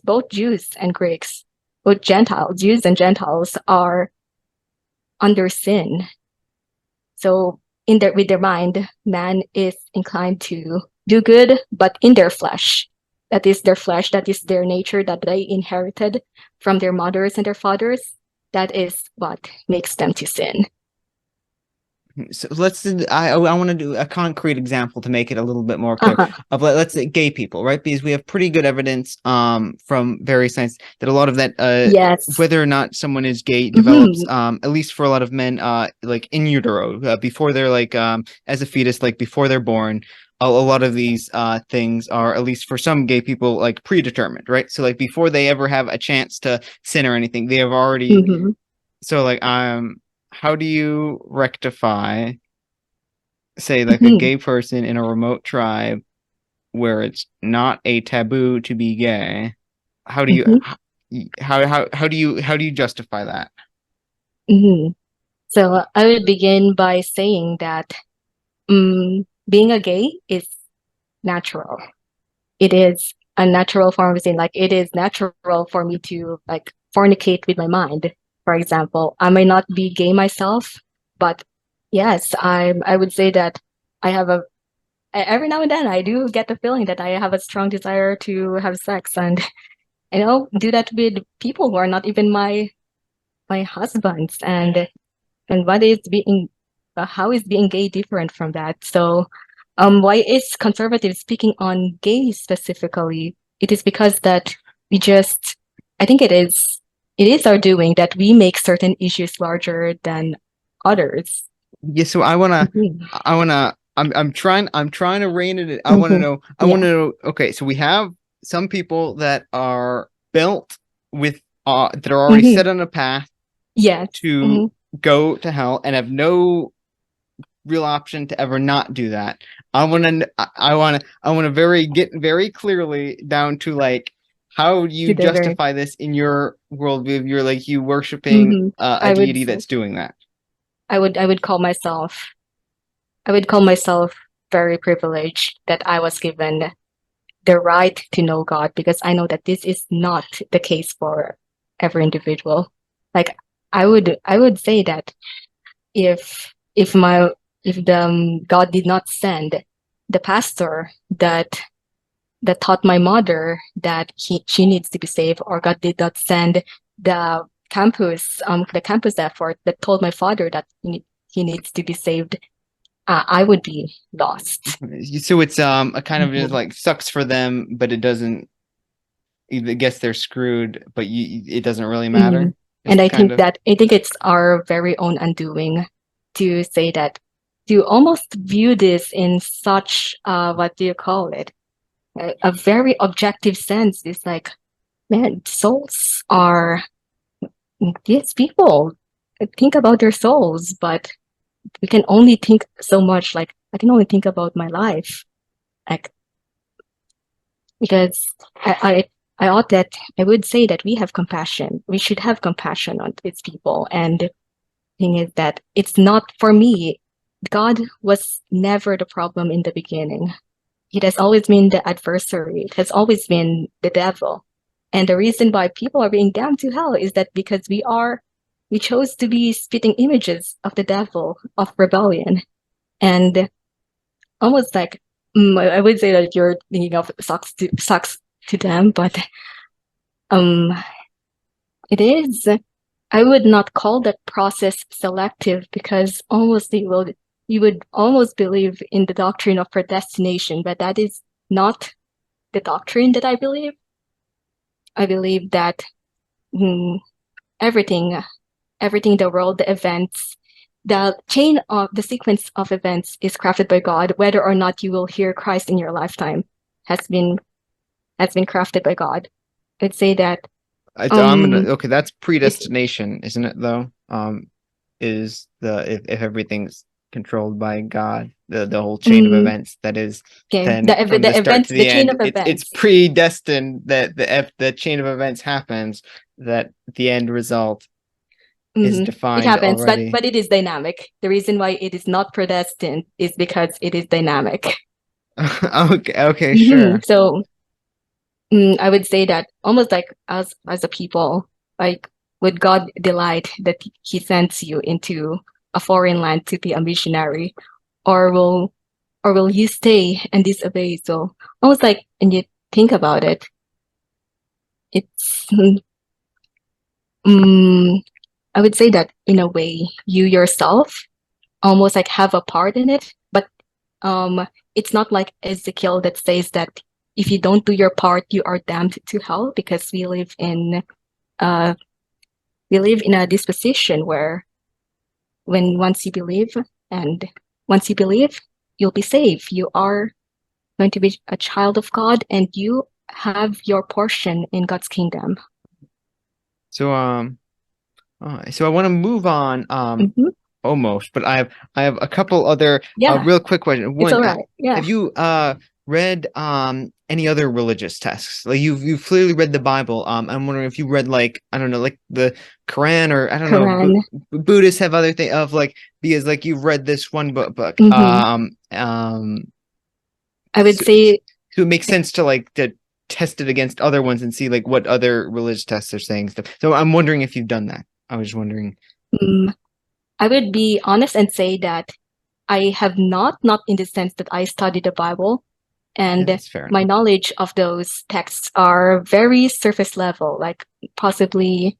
both Jews and Greeks, both Jews and Gentiles are under sin? So with their mind, man is inclined to do good, but in their flesh. That is their flesh, that is their nature that they inherited from their mothers and their fathers. That is what makes them to sin. So I want to do a concrete example to make it a little bit more clear of, let's say, gay people, right? Because we have pretty good evidence from various science that a lot of that whether or not someone is gay develops at least for a lot of men like in utero before they're like as a fetus, like before they're born. A lot of these things are, at least for some gay people, like predetermined, right? So like before they ever have a chance to sin or anything, they have already so like how do you rectify, say, like a gay person in a remote tribe where it's not a taboo to be gay? How do you how do you justify that? So I would begin by saying that being a gay is natural. It is a natural form of sin. Like, it is natural for me to like fornicate with my mind. For example, I may not be gay myself, but yes, I would say that I have every now and then I do get the feeling that I have a strong desire to have sex, and do that with people who are not even my husbands. And how is being gay different from that? So why is conservative speaking on gay specifically? It is because that I think it is it is our doing that we make certain issues larger than others. Yeah, so I'm trying to rein it in. I want to Mhm. know, Yeah. okay, so we have some people that are built with that are already Mhm. set on a path Yes. to Mhm. go to hell and have no real option to ever not do that. I want to get very clearly down to like, how do you To the very. justify this in your worldview? If you're like you worshiping Mhm. a I would deity say, that's doing that. I would call myself very privileged that I was given the right to know God, because I know that this is not the case for every individual. Like I would say that if my if the God did not send the pastor that taught my mother that she needs to be saved, or God did not send the campus effort that told my father that he needs to be saved, I would be lost. So it's a kind of just Mhm. like sucks for them, but it doesn't. I guess they're screwed, but it doesn't really Mhm. matter. And It's kind of. I think it's our very own undoing to say that, to almost view this in such what do you call it, a very objective sense. It's like, man, souls are these people, think about their souls, but we can only think so much. Like, I can only think about my life, like, because I ought that I would say that we have compassion. We should have compassion on these people. And thing is that it's not for me. God was never the problem in the beginning. It has always been the adversary. It has always been the devil. And the reason why people are being damned to hell is that because we chose to be spitting images of the devil, of rebellion. And almost like, I would say that you're thinking of sucks to them, but um, it is. I would not call that process selective, because almost you would almost believe in the doctrine of predestination, but that is not the doctrine that I believe. I believe that mm, everything, everything, the world, the events, the sequence of events is crafted by God. Whether or not you will hear Christ in your lifetime has been crafted by God. I'd say that. I'm gonna Um, okay. That's it predestination, isn't it? Though, is the if everything's controlled by God, the whole chain of mm, events that is, okay, then from the the start events, to the the chain end, of it's events. predestined that the chain of events happens, that the end result is It defined happens, already. but it is dynamic. The reason why it is not predestined is because it is dynamic. Okay, sure. So I would say that almost like as a people, like, would God delight that He sends you into a foreign land to be a missionary, or will you stay and disobey? So almost like, and you think about it, it's um, I would say that in a way you yourself almost like have a part in it, but it's not like Ezekiel that says that if you don't do your part, you are damned to hell, because uh we live in a disposition where when and once you believe, you'll be saved. You are going to be a child of God, and you have your portion in God's kingdom. So so I want to move on Hmm. almost, but I have a couple other Yeah, real quick questions. it's One, all right. Yeah, have you read any other religious texts? Like you've clearly read the Bible. I'm wondering if you read, like, I don't know, like the Quran, or I don't know, Quran. Buddhists have other thing of like, because like you've read this one book. Hmm. I would So, say, so it makes sense to like to test it against other ones and see like what other religious texts are saying stuff. So I'm wondering if you've done that. I was just wondering. mm, I would be honest and say that I have not in the sense that I studied the Bible, Yeah, and that's fair my enough. knowledge of those texts are very surface level. Like, possibly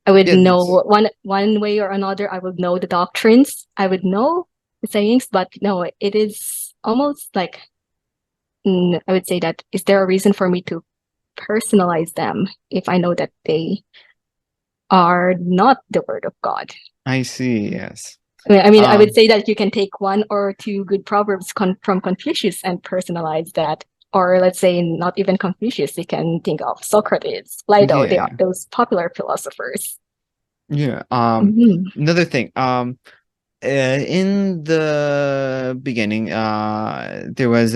I would Yeah, know that's one way or another. I would know the doctrines. I would know the sayings, but no, it is almost like, I would say that, is there a reason for me to personalize them if I know that they are not the word of God. I see. Yes. I would say that you can take one or two good proverbs from Confucius and personalize that. Or let's say not even Confucius, you can think of Socrates, Plato, they are Yeah. those popular philosophers. Yeah. Mhm. Another thing. In the beginning, there was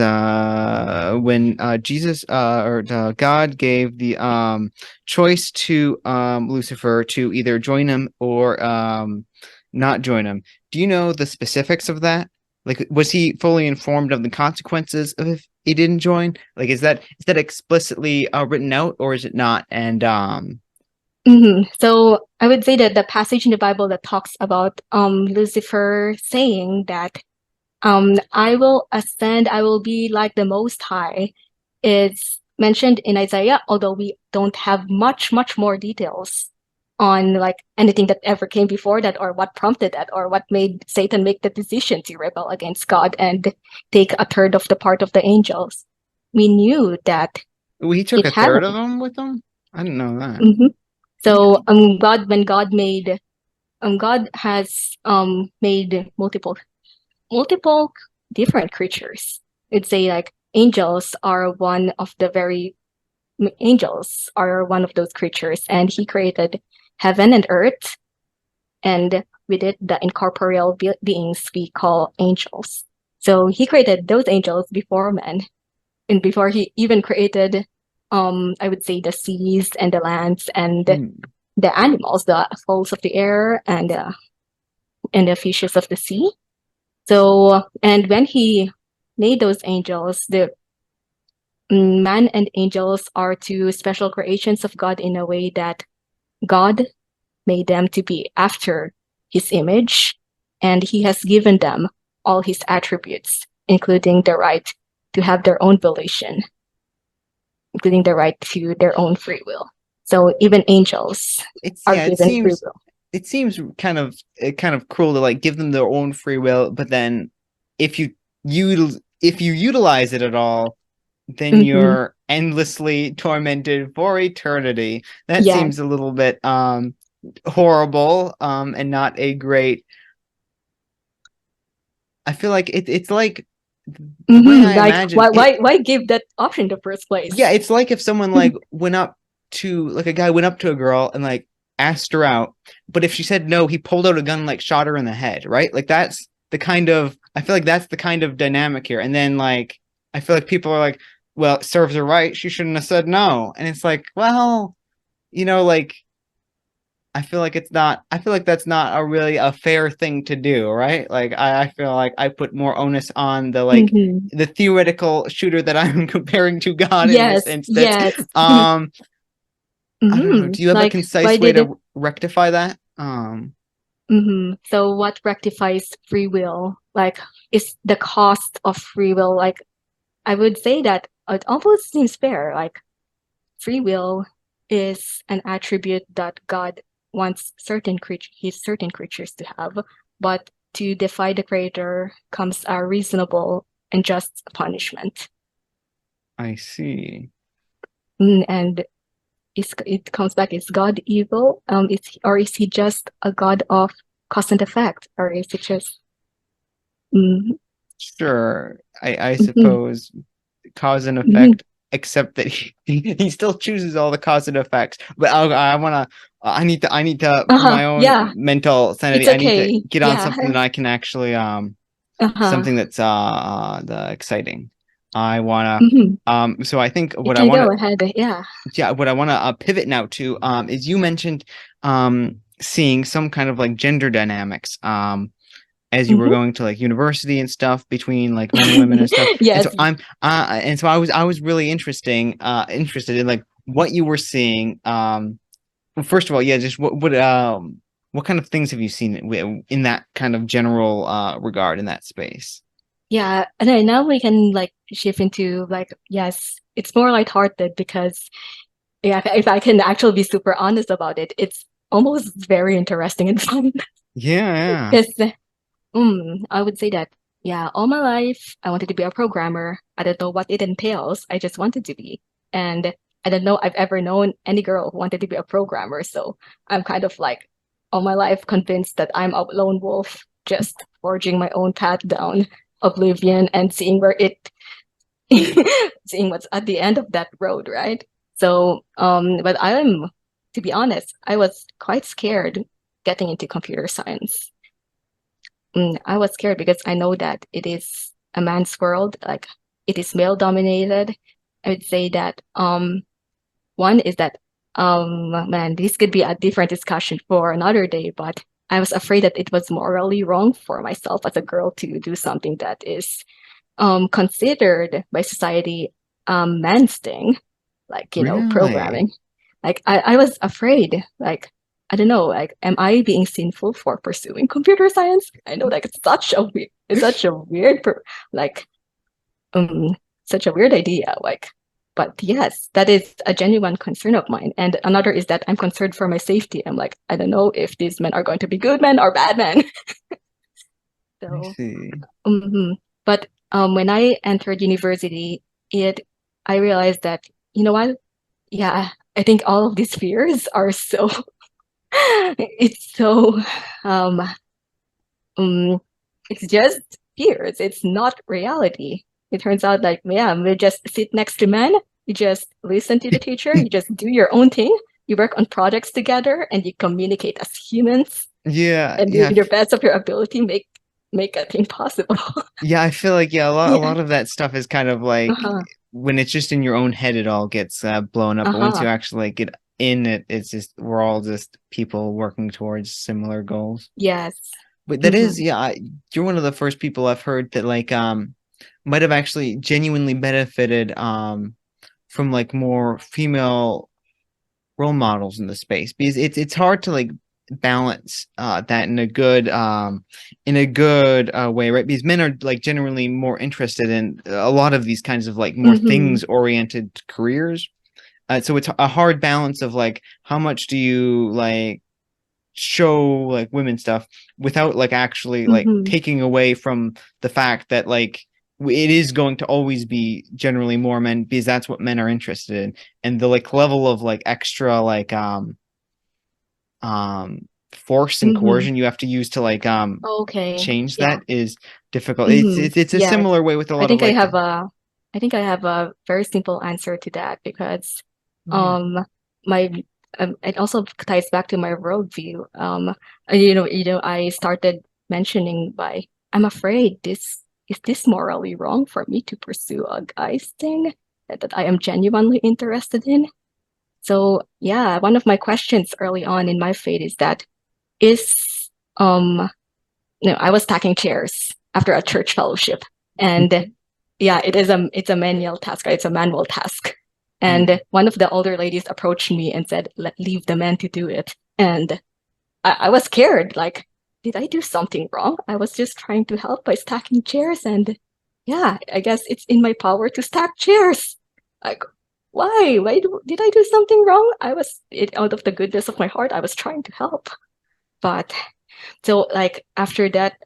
when Jesus or God gave the choice to Lucifer to either join him or not join him. Do you know the specifics of that? Like, was he fully informed of the consequences of if he didn't join? Like, is that explicitly written out or is it not? And So I would say that the passage in the Bible that talks about Lucifer saying that I will ascend, I will be like the Most High is mentioned in Isaiah, although we don't have much more details on like anything that ever came before that or what prompted that or what made Satan make the decision to rebel against God and take a third of the part of the angels. We knew that he took it a third happened. of them with him. I didn't know that. So when God made God has made multiple different creatures. It'd say like angels are one of those creatures, and he created heaven and earth, and with it the incorporeal beings we call angels. So he created those angels before men, and before he even created, I would say the seas and the lands and Hmm. the animals, the fowls of the air and the fishes of the sea. So, and when he made those angels, the man and angels are two special creations of God in a way that God made them to be after his image, and he has given them all his attributes, including the right to have their own volition, including the right to their own free will. So even angels It's are yeah, given free will. it seems kind of cruel to like give them their own free will, but then if if you utilize it at all, then Mm-hmm. you're endlessly tormented for eternity. That Yes. seems a little bit horrible and not a great. I feel like it's like the way I Like imagine it. why give that option in the first Yeah, place? it's like if someone like went up to like a guy went up to a girl and like asked her out, but if she said no, he pulled out a gun and like shot her in the head, right? Like that's the kind of I feel like that's the kind of dynamic here. And then like I feel like people are like, well, it serves her right. She shouldn't have said no. And it's like, well, like I feel like that's not a really a fair thing to do, right? Like I feel like I put more onus on Mm-hmm. the theoretical shooter that I'm comparing to God in this Yes, instance. yes. Um, I don't know. Mm-hmm. Do you have a Like why concise way did it? to rectify that? Mm-hmm. So what rectifies free will? Like is the cost of free will? Like I would say that it almost seems fair. Like free will is an attribute that God wants certain creatures to have, but to defy the creator comes a reasonable and just punishment. I see. And it comes back, is God evil? Is he just a God of cause and effect? Or is it just mm, Sure. I mhm, suppose cause and mhm. effect, except that he still chooses all the cause and effects. But I wanna I need to for Uh-huh, my yeah, own mental it's sanity, I need to okay. get on Yeah. something that I can actually Uh-huh. something that's the exciting. I wanna Hmm. so I think You what I can wanna go ahead. Yeah. yeah, what I wanna pivot now to is you mentioned seeing some kind of like gender dynamics as you were Hmm. going to like university and stuff between like men and women and stuff. And so Yes. I was really interested in like what you were seeing. Well, first of all, yeah, just what kind of things have you seen in that kind of general regard in that space? Yeah. And then now we can like shift into like, yes, it's more lighthearted because yeah, if I can actually be super honest about it, it's almost very interesting and fun. Yeah, yeah. Because I would say that, yeah, all my life I wanted to be a programmer. I don't know what it entails. I just wanted to be. And I don't know I've ever known any girl who wanted to be a programmer. So I'm kind of like all my life convinced that I'm a lone wolf, just forging my own path down oblivion and seeing where it seeing what's at the end of that road, right? So, but to be honest, I was quite scared getting into computer science. I was scared because I know that it is a man's world, like it is male dominated. I would say that one is that man, this could be a different discussion for another day, but I was afraid that it was morally wrong for myself as a girl to do something that is considered by society man's thing, like, Really? programming. Like I was afraid, like, I don't know, like, am I being sinful for pursuing computer science? I know, like, it's such a weird, like, um, such a weird idea, like, but yes, that is a genuine concern of mine. And another is that I'm concerned for my safety. I'm like, I don't know if these men are going to be good men or bad men. I So, see. but when I entered university, I realized that, you know what? Yeah, I think all of these fears are so it's so um um it's just fears. It's not reality. It turns out like, yeah, we just sit next to men, you just listen to the teacher, you just do your own thing, you work on projects together, and you communicate as humans, Yeah, and yeah, with your best of your ability make a thing possible. yeah. I feel like a Yeah. lot of that stuff is kind of like Uh-huh. when it's just in your own head, it all gets blown up. But once you Uh-huh. actually like get in it, it's just we're all just people working towards similar goals. Yes. But that Mm-hmm. is, yeah, you're one of the first people I've heard that like might have actually genuinely benefited from like more female role models in the space because it's hard to like balance that in a good way, right? Because men are like generally more interested in a lot of these kinds of like more Mm-hmm. things oriented careers. So it's a hard balance of like how much do you like show like women stuff without like actually like Mm-hmm. taking away from the fact that like it is going to always be generally more men because that's what men are interested in, and the like level of like extra like force and Mm-hmm. coercion you have to use to like Okay. change Yeah. that is difficult. Mm-hmm. It's a Yes. similar way with a I lot of think I like have a I think I have a very simple answer to that because yeah. um my it also ties back to my worldview. I started mentioning by I'm afraid this is this morally wrong for me to pursue a guy's thing that I am genuinely interested in. So yeah, one of my questions early on in my faith is that is I was stacking chairs after a church fellowship, and yeah, it's a manual task, right? It's a manual task. And one of the older ladies approached me and said, leave the men to do it. And I was scared, like, did I do something wrong? I was just trying to help by stacking chairs, and yeah, I guess it's in my power to stack chairs. Like, why? Did I do something wrong? Out of the goodness of my heart, I was trying to help. But so like after that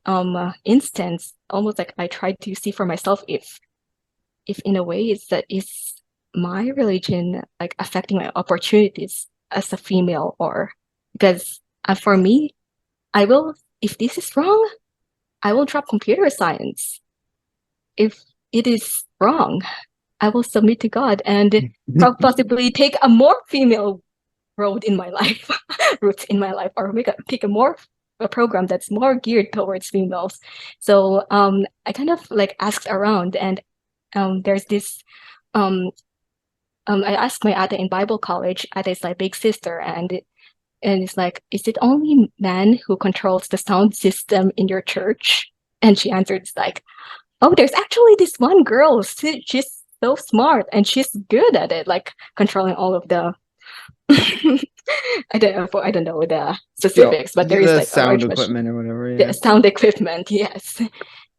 instance, almost like I tried to see for myself if in a way is my religion like affecting my opportunities as a female, or because for me, I will, if this is wrong, I will drop computer science. If it is wrong, I will submit to God and possibly take a more female road in my life, routes in my life, or pick a program that's more geared towards females. So I kind of like asked around, and there's this I asked my ate in Bible college. Ate is my big sister, and it's like, is it only man who controls the sound system in your church? And she answered, it's like, oh, there's actually this one girl. She's so smart and she's good at it, like controlling all of the I don't know the Yo, specifics, but yeah, there is the like a sound large machine, equipment or whatever, the yeah. sound equipment, yes.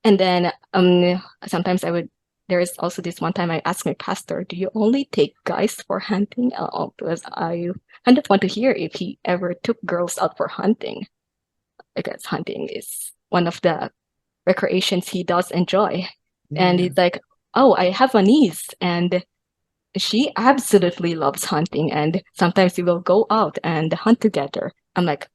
And then sometimes there is also this one time I asked my pastor, do you only take guys for hunting? Because I kind of want to hear if he ever took girls out for hunting, because hunting is one of the recreations he does enjoy. And Yeah. he's like, oh, I have a niece, and she absolutely loves hunting, and sometimes we will go out and hunt together. I'm like,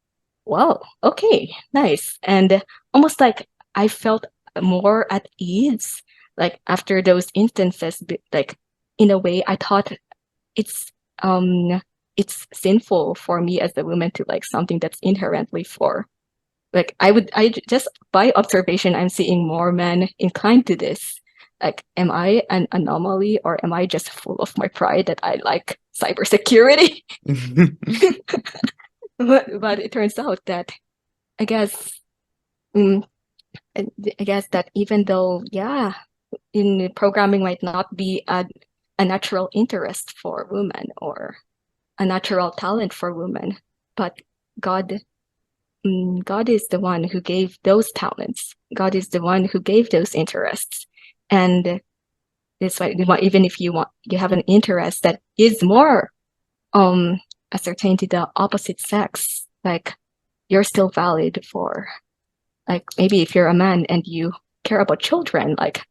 wow, okay, nice. And almost like I felt more at ease, like after those instances, like in a way, I thought it's it's sinful for me as a woman to like something that's inherently for like just by observation, I'm seeing more men inclined to this. Like, am I an anomaly or am I just full of my pride that I like cybersecurity? But it turns out that I guess mm, I guess that even though, yeah, in programming might not be a natural interest for women or a natural talent for women, but God God is the one who gave those talents. God is the one who gave those interests. And it's why even if you have an interest that is more ascertained to the opposite sex, like you're still valid for like maybe if you're a man and you care about children, like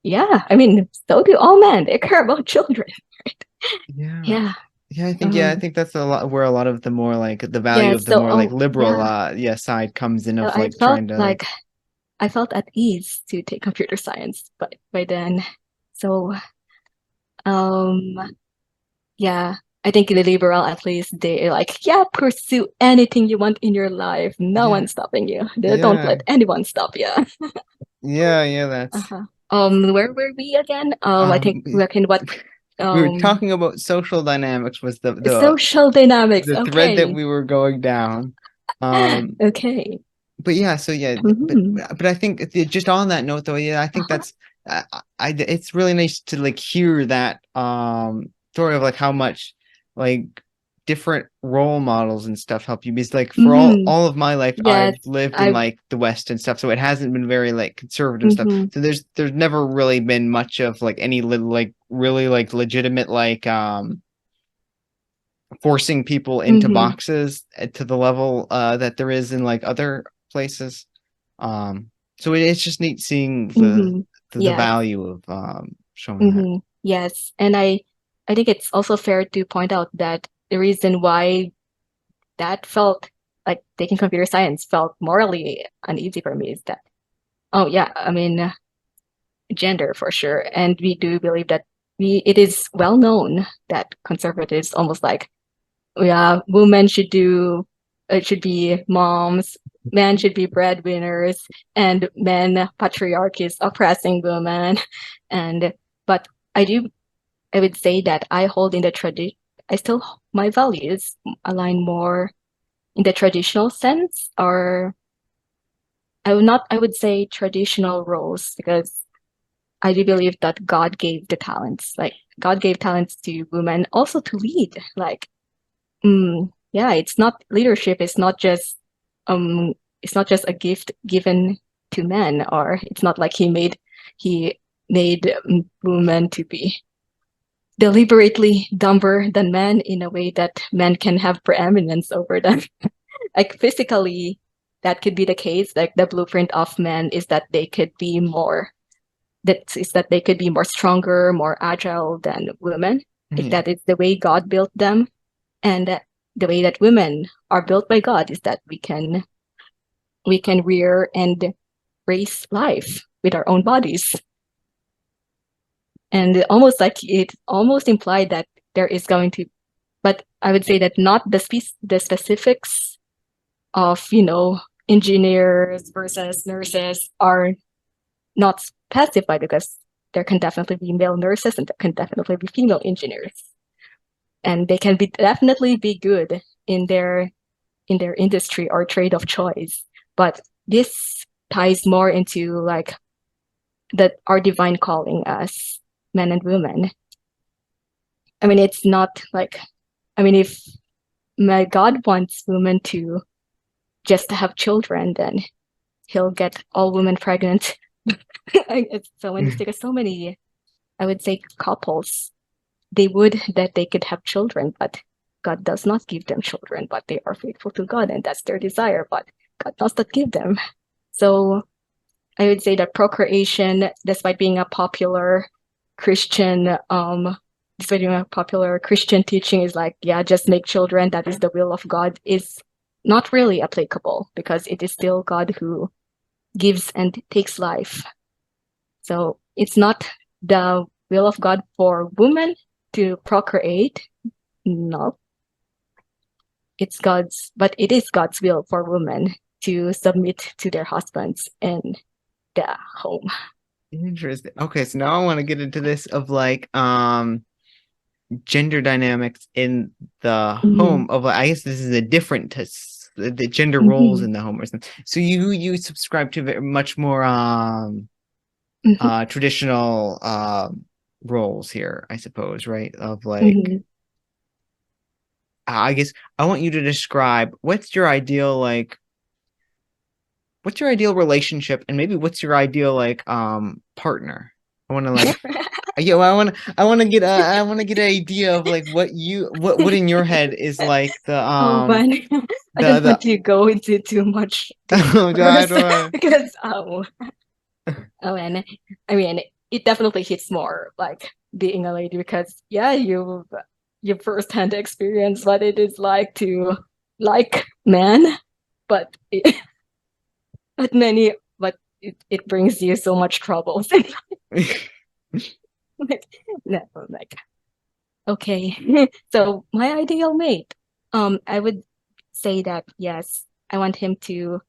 yeah, I mean, so do all men. They care about children, right? Yeah. Yeah. I think that's a lot where a lot of the more like the value Yeah. of the So more like liberal yeah. side comes in So of like trying to like I felt at ease to take computer science by then. So um yeah, I think the liberal at least they're like, yeah, pursue anything you want in your life. No yeah one's stopping you. They don't yeah let anyone stop you. yeah that's Uh-huh. Where were we again? I think um we're in what we were um talking about social dynamics was social dynamics. the thread that Okay. we were going down. Um, Okay. but yeah, so yeah, Hmm. but I think just on that note though, yeah, I think Uh-huh. that's it's really nice to like hear that story of like how much like different role models and stuff help you because like for Hmm. all of my life Yes, I've lived in I've like the West and stuff, so it hasn't been very like conservative stuff. hmm So there's never really been much of like any like really like legitimate like forcing people into hmm boxes to the level that there is in like other places. So it's just neat seeing hmm the Yes. value of showing that. Yes. And I think it's also fair to point out that the reason why that felt like taking computer science felt morally uneasy for me is that, oh yeah, I mean, gender for sure. And we do believe that it is well known that conservatives almost like, yeah, women should do, it should be moms, men should be breadwinners, and men, patriarchy is oppressing women. And, but I do, I would say that I hold in the tradition, I still, my values align more in the traditional sense, or I would say traditional roles, because I do believe that God gave the talents, like God gave talents to women also to lead. Like, yeah, it's not leadership. Um, it's not just a gift given to men, or it's not like he made women to be deliberately dumber than men in a way that men can have preeminence over them. Like physically, that could be the case. Like the blueprint of men is that they could be more that they could be more stronger, more agile than women. Like Yeah. that is the way God built them. And the way that women are built by God is that we can rear and raise life with our own bodies. And almost like it almost implied that there is going to, but I would say that not the specifics of, engineers versus nurses are not specified, because there can definitely be male nurses and there can definitely be female engineers. And they can be definitely be good in their industry or trade of choice. But this ties more into like that our divine calling as men and women. I mean, it's not like, I mean, if my God wants women to just have children, then he'll get all women pregnant. It's so many, because so many, I would say, couples, they would that they could have children, but God does not give them children, but they are faithful to God, and that's their desire, but God does not give them. So I would say that procreation, despite being a popular Christian especially a popular Christian teaching is like, yeah, just make children, that is the will of God, is not really applicable because it is still God who gives and takes life. So it's not the will of God for women to procreate. No. But it is God's will for women to submit to their husbands in the home. Interesting. Okay, so now I want to get into this of like gender dynamics in the home of, I guess this is a different the gender roles in the home or something. So you subscribe to very much more traditional roles here, I suppose, right? Of like I guess I want you to describe what's your ideal relationship, and maybe what's your ideal partner. I want to like yeah, well, I want to get an idea of like what in your head is like the oh man, I don't want to go into too much because and I mean it definitely hits more like being a lady because yeah, you firsthand experience what it is like to like men, but it brings you so much troubles. Like, okay. So my ideal mate, I would say that yes, I want him to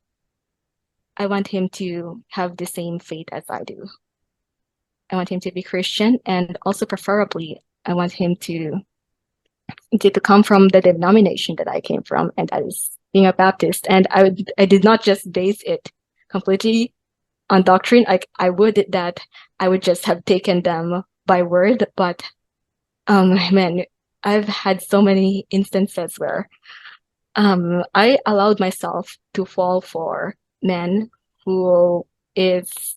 have the same faith as I do. I want him to be Christian, and also preferably I want him to come from the denomination that I came from, and that is being a Baptist. And I did not just base it completely on doctrine. Like I would just have taken them by word, but man, I've had so many instances where I allowed myself to fall for men who is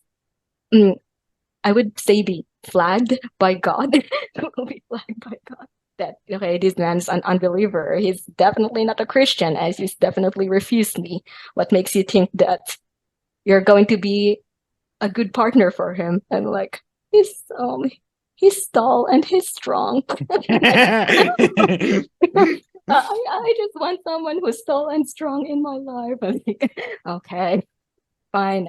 I would say be flagged by God. Who will be flagged by God that okay, this man's an unbeliever. He's definitely not a Christian, as he's definitely refused me. What makes you think that you're going to be a good partner for him? And like he's tall and he's strong. I just want someone who's tall and strong in my life. Okay, fine.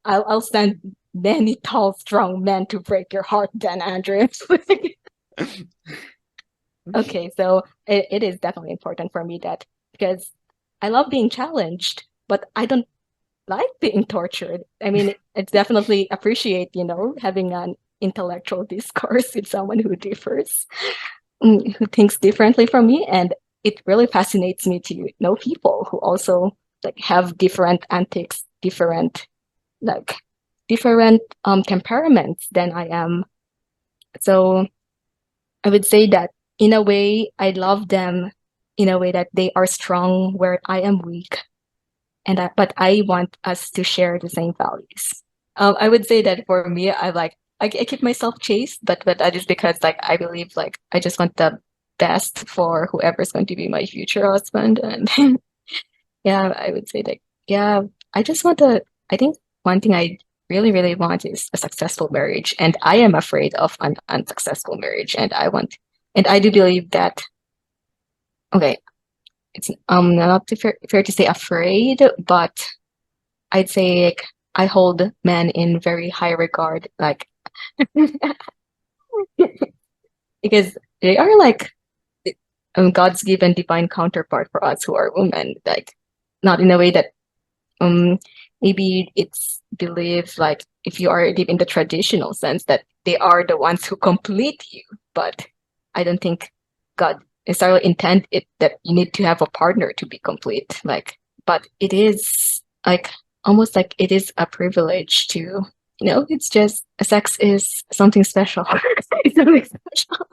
I'll send many tall, strong men to break your heart then, Andrea. Okay, so it is definitely important for me that because I love being challenged, but I don't like being tortured. I mean, it's definitely appreciate, having an intellectual discourse with someone who differs, who thinks differently from me. And it really fascinates me to know people who also like have different antics, different temperaments than I am. So I would say that in a way, I love them in a way that they are strong where I am weak. But I want us to share the same values. I would say that for me, I keep myself chaste, but that is because like I believe like I just want the best for whoever's going to be my future husband. And yeah, I would say that yeah, I think one thing I really, really want is a successful marriage. And I am afraid of an unsuccessful marriage. And I do believe that okay, it's not fair to say afraid, but I'd say like I hold men in very high regard, like because they are like God's given divine counterpart for us who are women, like not in a way that maybe it's believed like if you are in the traditional sense that they are the ones who complete you, but I don't think God necessarily intend it that you need to have a partner to be complete. Like, but it is like almost like it is a privilege to, it's just sex is something special. It's something special.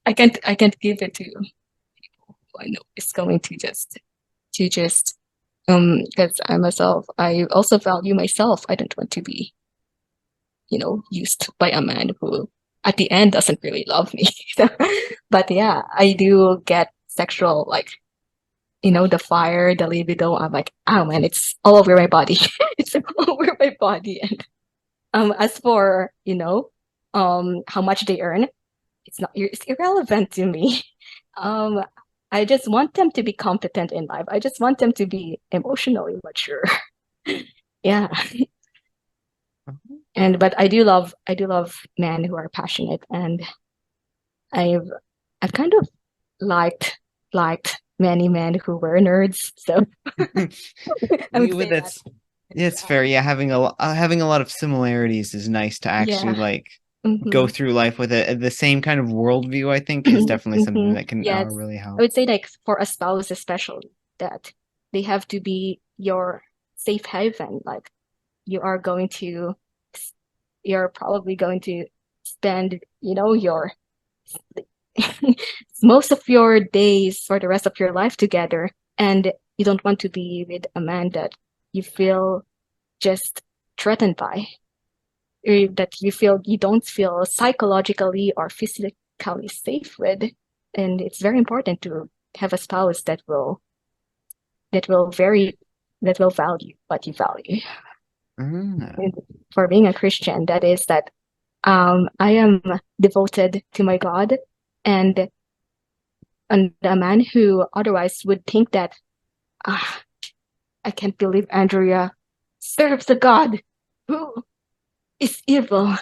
I can't give it to people who I know is going to just because I myself, I also value myself. I don't want to be, used by a man who at the end doesn't really love me. But yeah, I do get sexual, like, the fire, the libido. I'm like, oh man, it's all over my body. It's all over my body. And as for, how much they earn. It's irrelevant to me. I just want them to be competent in life. I just want them to be emotionally mature. Yeah. But I do love men who are passionate, and I've kind of liked many men who were nerds. So I would say that. It's fair. Yeah, having a lot of similarities is nice to actually Yeah. like go Mm-hmm. through life with the same kind of worldview. I think is definitely something Mm-hmm. that can Yes. really I help. would say like for a spouse especially, that they have to be your safe haven. Like you are going to, you're probably going to spend, your most of your days for the rest of your life together, and you don't want to be with a man that you feel just threatened by, or that you don't feel psychologically or physically safe with. And it's very important to have a spouse that will value what you value. And for being a Christian, that is that I am devoted to my God, and a man who otherwise would think that, ah, I can't believe Andrea serves a God who is evil.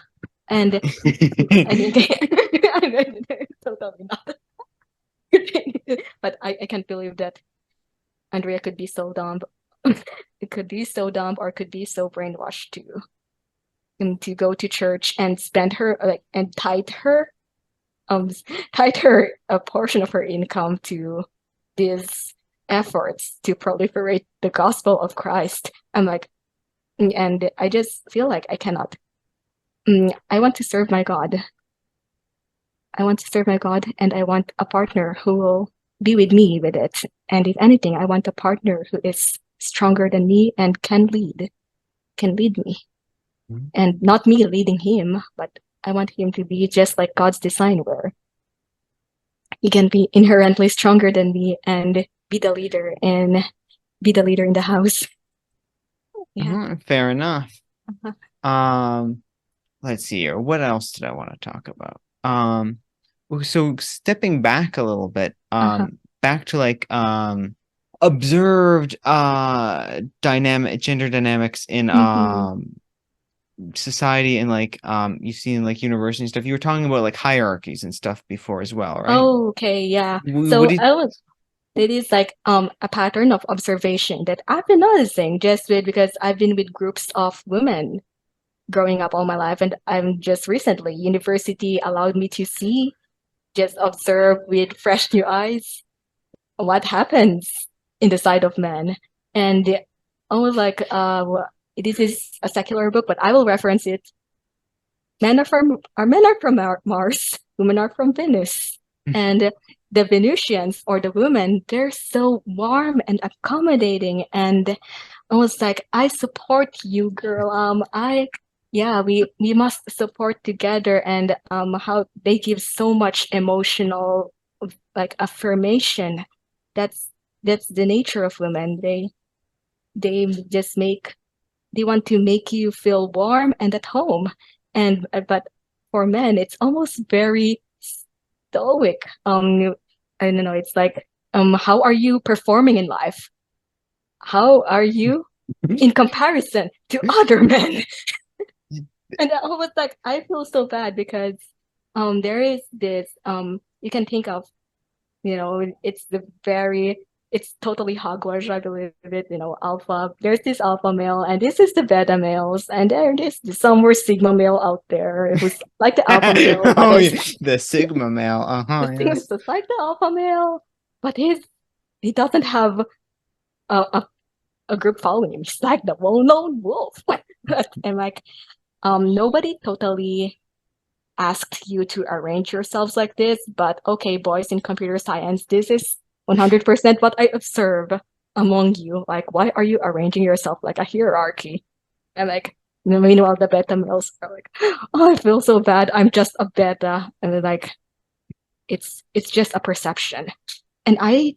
And I think totally not. But I can't believe that Andrea could be so dumb. It could be so dumb, or could be so brainwashed to go to church and spend her and tithe her a portion of her income to these efforts to proliferate the gospel of Christ. I'm like, and I just feel like I cannot. I want to serve my God. I want to serve my God, and I want a partner who will be with me with it. And if anything, I want a partner who is stronger than me and can lead me. And not me leading him, but I want him to be just like God's design, where he can be inherently stronger than me and be the leader in the house. Yeah. Fair enough. Uh-huh. Let's see here. What else did I want to talk about? So stepping back a little bit, Uh-huh. back to like observed gender dynamics in Mm-hmm. society, and like you see in like university and stuff. You were talking about like hierarchies and stuff before as well, right? Oh, okay, yeah. What So do you it is like a pattern of observation that I've been noticing because I've been with groups of women growing up all my life, and I'm just recently university allowed me to just observe with fresh new eyes what happens in the side of men. And I was like, this is a secular book, but I will reference it. Men are from Mars, women are from Venus. And the Venusians, or the women, they're so warm and accommodating. And I was like, I support you, girl. We must support together. And how they give so much emotional like affirmation. That's the nature of women. They just they want to make you feel warm and at home. And but for men, it's almost very stoic. I don't know. It's like, how are you performing in life? How are you in comparison to other men? And I was like, I feel so bad because there is this you can think of, it's totally hogwash, I believe it, alpha. There's this alpha male, and this is the beta males, and there's some more sigma male out there who's like the alpha male, but Oh yeah, the sigma male. the thing is Yes. just like the alpha male, but he doesn't have a, a, a group following him. He's like the well-known wolf. And like, nobody totally asked you to arrange yourselves like this, but okay, boys in computer science, this is 100% what I observe among you. Like, why are you arranging yourself like a hierarchy? And like, meanwhile, the beta males are like, oh, I feel so bad. I'm just a beta. And they're like, it's just a perception. And I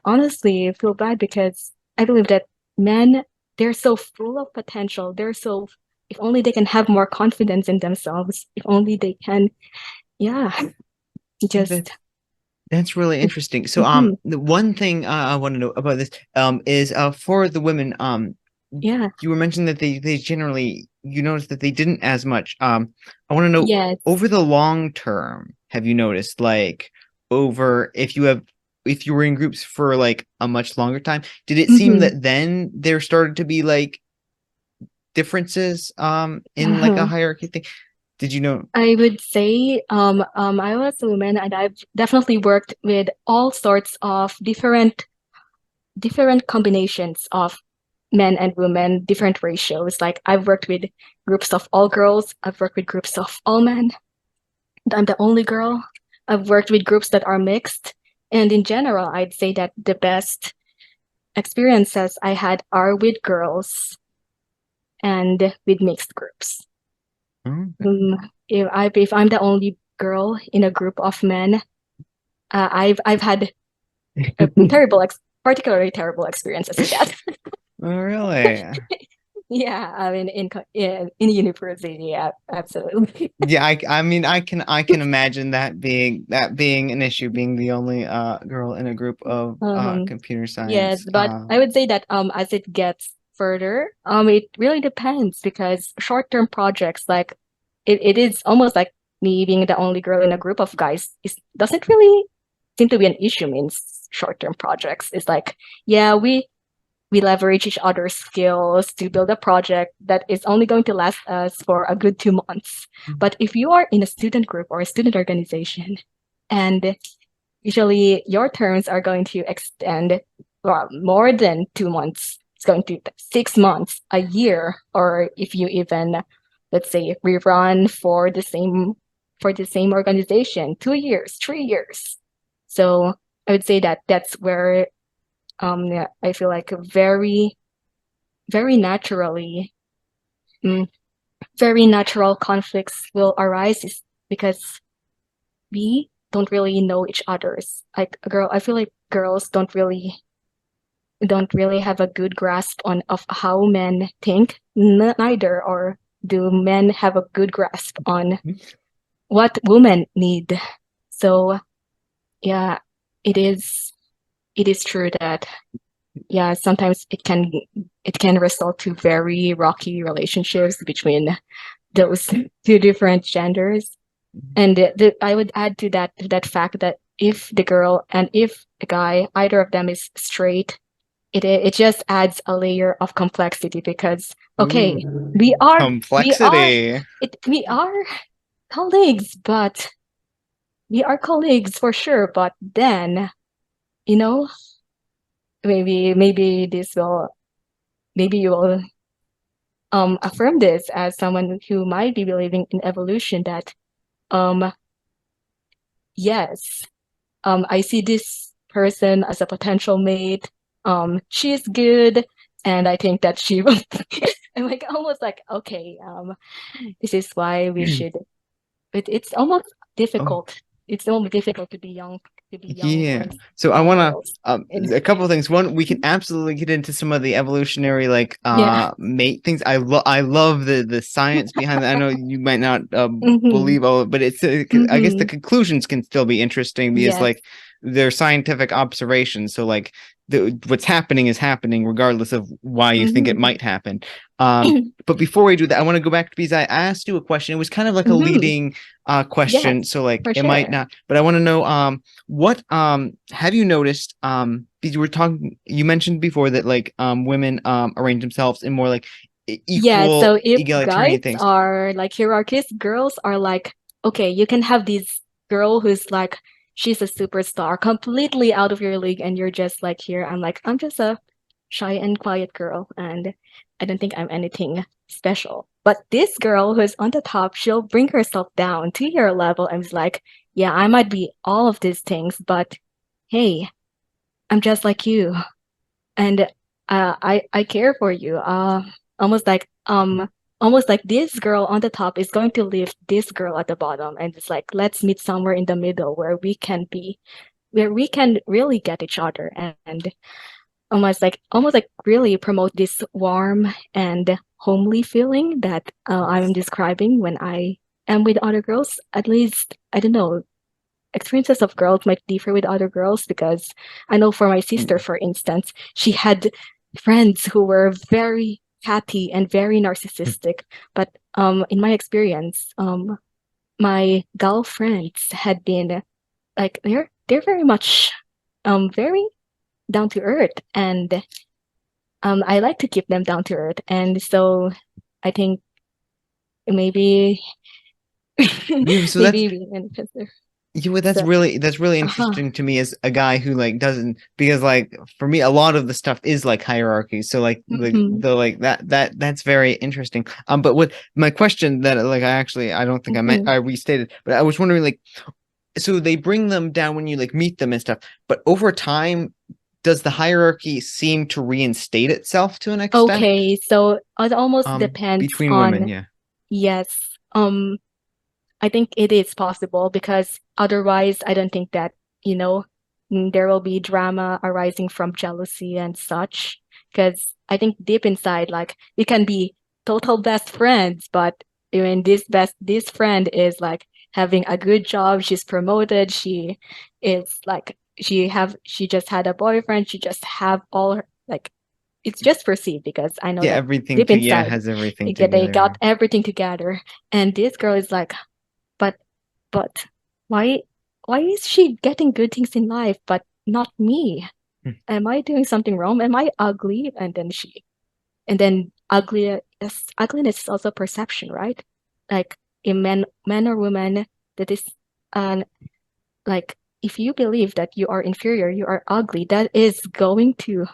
honestly feel bad because I believe that men, they're so full of potential. They're so if only they can have more confidence in themselves, if only they can, just. That's really interesting. So, Mhm. the one thing I want to know about this, is for the women, Yeah. you were mentioning that they generally, you noticed that they didn't as much. I want to know, Yes. over the long term, have you noticed, like, over if you were in groups for like a much longer time, did it seem Mhm. that then there started to be like differences in like a Uh-huh. hierarchy thing? Did you know? I would say I was a woman, and I've definitely worked with all sorts of different combinations of men and women, different ratios. Like I've worked with groups of all girls, I've worked with groups of all men. I'm the only girl. I've worked with groups that are mixed. And in general, I'd say that the best experiences I had are with girls and with mixed groups. Oh, If I'm the only girl in a group of men, I've had a particularly terrible experiences with that. oh, really? Yeah, I mean, in university, yeah, absolutely. Yeah, I mean I can imagine that being an issue, being the only girl in a group of Um, computer yes, science. but I would say that as it gets further, it really depends because short-term projects like it is almost like me being the only girl in a group of guys doesn't really seem to be an issue in short-term projects. It's like, yeah, we leverage each other's skills to build a project that is only going to last us for a good 2 months. But if you are in a student group or a student organization, and usually your terms are going to extend more than 2 months, it's going to 6 months, a year, or if you even, let's say, rerun for the same organization, 2 years, 3 years. So I would say that that's where yeah, I feel like very naturally, mm, very natural conflicts will arise is because we don't really know each other's. Like a girl, I feel like girls don't really have a good grasp on of how men think. Neither or do men have a good grasp on what women need. So yeah, it is it is true that yeah, sometimes it can result to very rocky relationships between those two different genders. And I would add to that fact that if the girl and if the guy, either of them is straight, it just adds a layer of complexity because okay, Ooh, we are complexity. we are colleagues, but we are colleagues for sure. But then, you know, maybe this will maybe you will affirm this as someone who might be believing in evolution that um yes, I see this person as a potential mate. She's good, and I think that she will. I'm like almost like okay, this is why we should. It's almost Oh, difficult. It's almost difficult to be young yeah. boys, So I young want to girls. And a couple of things. One, we can absolutely get into some of the evolutionary like yeah. mate things. I love the science behind that. I know you might not Mm-hmm. believe all of it, but it's I guess the Mm-hmm. conclusions can still be interesting because Yes. like they're scientific observations. So like what's happening is happening regardless of why you think it Mm-hmm. might happen. But before we do that, I want to go back to because I asked you a question. It was kind of like a Mm-hmm. leading Yes, question, so like for it might sure. not, but I want to know what have you noticed because you were talking, you mentioned before that like women arrange themselves in more like Yeah, equal so if guys egalitarian things. are like hierarchies, girls are like, okay, you can have this girl who's like, she's a superstar, completely out of your league, and you're just like here. I'm just a shy and quiet girl, and I don't think I'm anything special. But this girl who's on the top, she'll bring herself down to your level and is like, yeah, I might be all of these things, but hey, I'm just like you and I care for you. Almost like almost like this girl on the top is going to lift this girl at the bottom, and it's like let's meet somewhere in the middle where we can really get each other and almost like really promote this warm and homely feeling that I'm describing when I am with other girls. At least, I don't know, experiences of girls might differ with other girls because I know for my sister, for instance, she had friends who were very catty and very narcissistic. But in my experience, my gal friends had been like they're very much very down to earth, and I like to keep them down to earth. And so I think maybe Yeah, so maybe being an influencer. yeah, well, So that's really uh-huh. interesting to me as a guy who like doesn't, because like for me a lot of the stuff is like hierarchy. So like Mhm, the like that's very interesting. But what my question that like I don't think mhm. I restated, but I was wondering like, so they bring them down when you like meet them and stuff, but over time does the hierarchy seem to reinstate itself to an extent Okay, so it almost depends between women? on, Yeah. yes. I think it is possible because otherwise, I don't think that, you know, there will be drama arising from jealousy and such. Because I think deep inside, like, we can be total best friends, but when this friend is like having a good job, she's promoted, she is like, she just had a boyfriend, she just have all her, like, it's just perceived because I know Yeah, that everything deep to yeah inside, has everything they got together. everything together. And this girl is like, but but why why is she getting good things in life but not me? Yeah. Am I doing something wrong? Am I ugly? And then ugliness is also perception, right? Like in men or women, that is um like if you believe that you are inferior, you are ugly, that is going to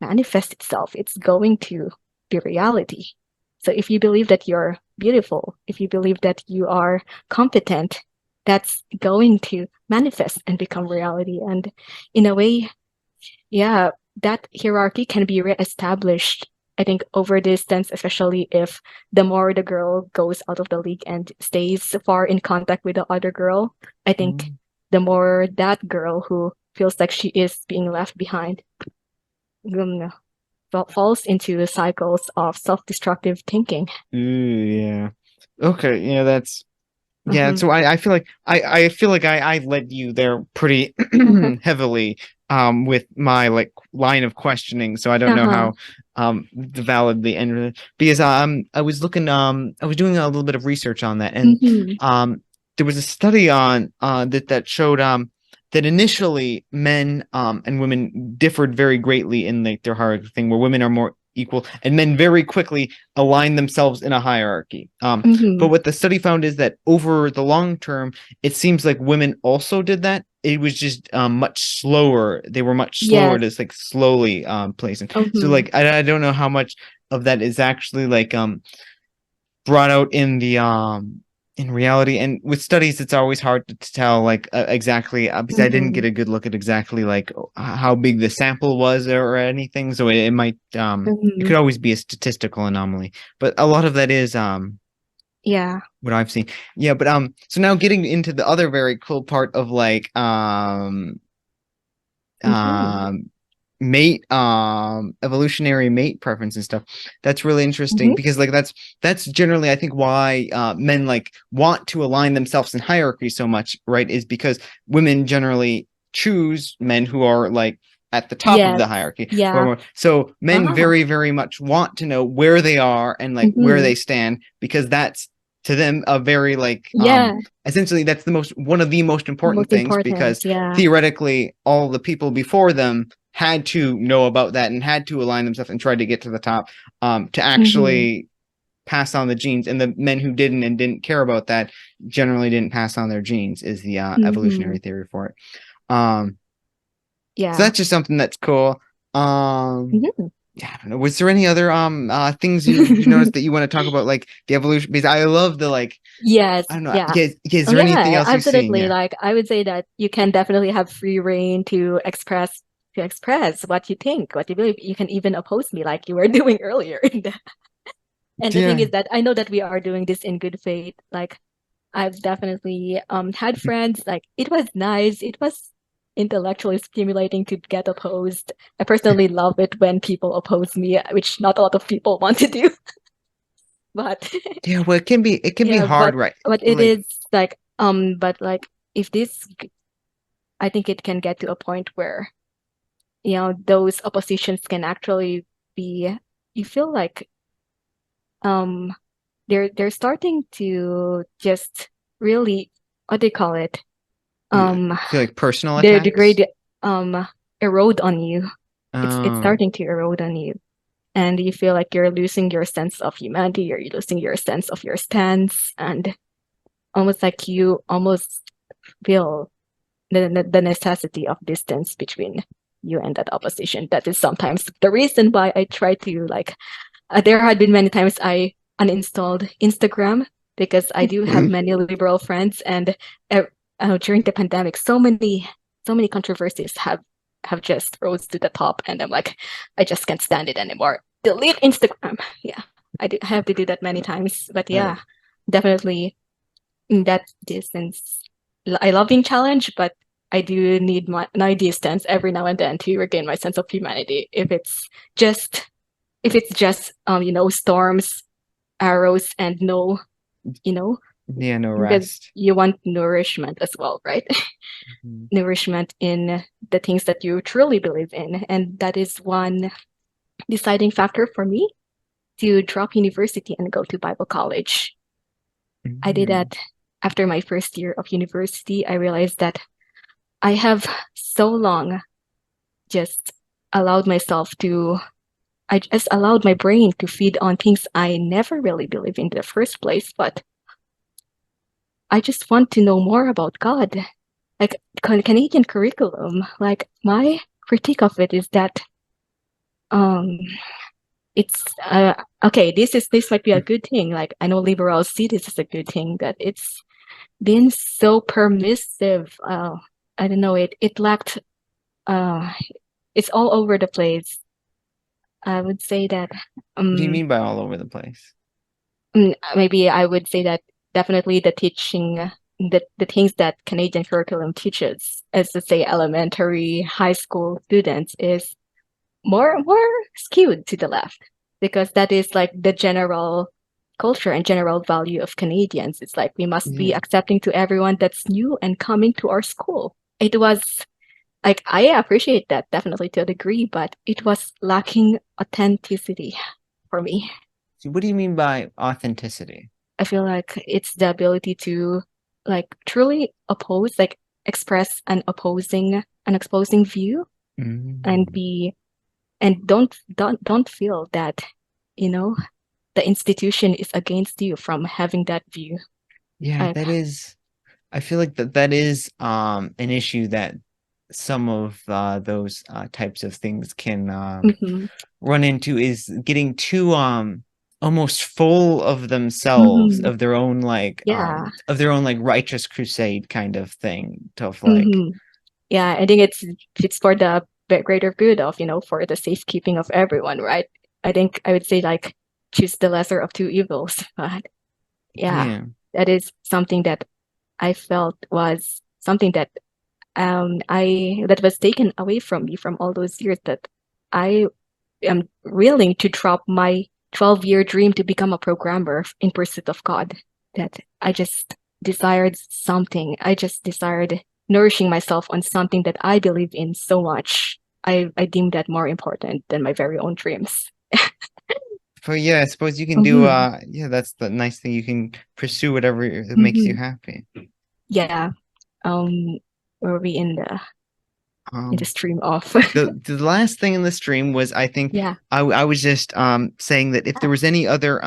manifest itself. It's going to be reality. So if you believe that you're beautiful, if you believe that you are competent, that's going to manifest and become reality. And in a way, yeah, that hierarchy can be reestablished, I think, over distance, especially if the more the girl goes out of the league and stays far in contact with the other girl. I think Mm. the more that girl who feels like she is being left behind um, falls into cycles of self-destructive thinking. Ooh, yeah. Okay, yeah, that's yeah. Mm-hmm. So I feel like I feel like I led you there pretty heavily with my like line of questioning. So I don't know Uh-huh. how valid the end, because I was looking I was doing a little bit of research on that, and Mm-hmm. there was a study on that showed that initially men and women differed very greatly in like their hierarchy thing, where women are more equal and men very quickly align themselves in a hierarchy. Mm-hmm. But what the study found is that over the long term, it seems like women also did that. It was just much slower. They were much slower Yes. to like slowly placing. So Mm-hmm. like I don't know how much of that is actually like brought out in reality. And with studies it's always hard to tell like exactly because I didn't Mm-hmm. get a good look at exactly like how big the sample was or anything, so it might it Mm-hmm. could always be a statistical anomaly, but a lot of that is Yeah. what I've seen. Yeah, but so now getting into the other very cool part of like Mm-hmm. um mate evolutionary mate preference and stuff. That's really interesting Mm-hmm. because like that's generally I think why men like want to align themselves in hierarchy so much, right? Is because women generally choose men who are like at the top of Yes. the hierarchy, who are Yeah. more, so men Uh-huh. very much want to know where they are and like where Mm-hmm. they stand, because that's to them a very like Yeah. essentially that's the most one of the most important Most things, because important. Yeah. theoretically all the people before them had to know about that and had to align themselves and try to get to the top to Mm-hmm. actually pass on the genes. And the men who didn't and didn't care about that generally didn't pass on their genes, is the Mm-hmm. evolutionary theory for it. Um, so Yeah. that's just something that's cool. Mm-hmm. Yeah, I don't know. Was there any other things you noticed that you want to talk about, like the evolution? Because I love the like Yes. I don't know. Yeah. Is Oh there anything yeah, else you've seen? absolutely. Yeah. Like I would say that you can definitely have free reign to express what you think, what you believe. You can even oppose me like you were doing earlier. And the thing Yeah. is that I know that we are doing this in good faith. Like I've definitely had friends, like it was nice. It was intellectually stimulating to get opposed. I personally love it when people oppose me, which not a lot of people want to do. but Yeah, well, it can be yeah, hard, right? but it Like, is like but like if this, I think it can get to a point where those oppositions can actually be, you feel like um they're starting to just really, what do you call it, you um feel like personal they attacks. degrade, erode on you. It's Oh, starting to erode on you, and you feel like you're losing your sense of humanity, you're losing your sense of your stance, and almost like you almost feel the necessity of distance between you and that opposition. That is sometimes the reason why I try to like, there had been many times I uninstalled Instagram, because I do have many liberal friends, and during the pandemic, so many controversies have just rose to the top, and I'm like, I just can't stand it anymore. Delete Instagram. Yeah, I have to do that many times, but uh, yeah, definitely in that distance. I love being challenged, but I do need my distance every now and then to regain my sense of humanity. Just if it's just storms, arrows, and no, you know yeah, no because rest. you want nourishment as well, right? Mhm. Nourishment in the things that you truly believe in, and that is one deciding factor for me to drop university and go to Bible college. I did Mhm. that after my first year of university. I realized that I have so long just allowed myself to, I just allowed my brain to feed on things I never really believed in the first place, but I just want to know more about God. Like Canadian curriculum, like my critique of it is that um it's okay, this might be a good thing. Like I know liberals see this as a good thing, that it's been so permissive. I don't know, it lacked uh it's all over the place. I would say that What do you um mean by all over the place? maybe I would say that definitely the teaching, the things that Canadian curriculum teaches, as to say elementary, high school students, is more skewed to the left, because that is like the general culture and general value of Canadians. It's like we must be Yeah, accepting to everyone that's new and coming to our school. It was like, I appreciate that definitely to a degree, but it was lacking authenticity for me. so what do you mean by authenticity? I feel like it's the ability to like truly oppose, like express an opposing view, and Mm. be, and don't feel that, you know, the institution is against you from having that view. Yeah, I that is. I feel like that is an issue that some of those types of things can mhm, run into, is getting too almost full of themselves, mhm, of their own yeah, righteous crusade kind of thing, of like, mhm. Yeah, I think it's for the greater good of, for the safekeeping of everyone, right? I think I would say like choose the lesser of two evils. But yeah, yeah, that is something that I felt was something that I that was taken away from me from all those years, that I am willing to drop my 12-year dream to become a programmer in pursuit of God. That I just desired something. I just desired nourishing myself on something that I believe in so much. I deem that more important than my very own dreams. but yeah, I suppose you can do Hmm. yeah, that's the nice thing, you can pursue whatever makes you Hmm. happy. Yeah. Um, were we in the um stream of? the last thing in the stream was, I think, Yeah. I was just saying that if there was any other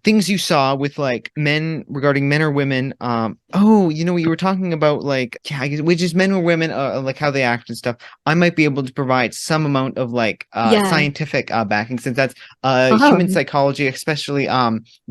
things you saw with like men, regarding men or women, oh, you were talking about, like, yeah, I guess, which is men or women, like how they act and stuff. I might be able to provide some amount of like Yeah. scientific backing, since that's human Oh. psychology, especially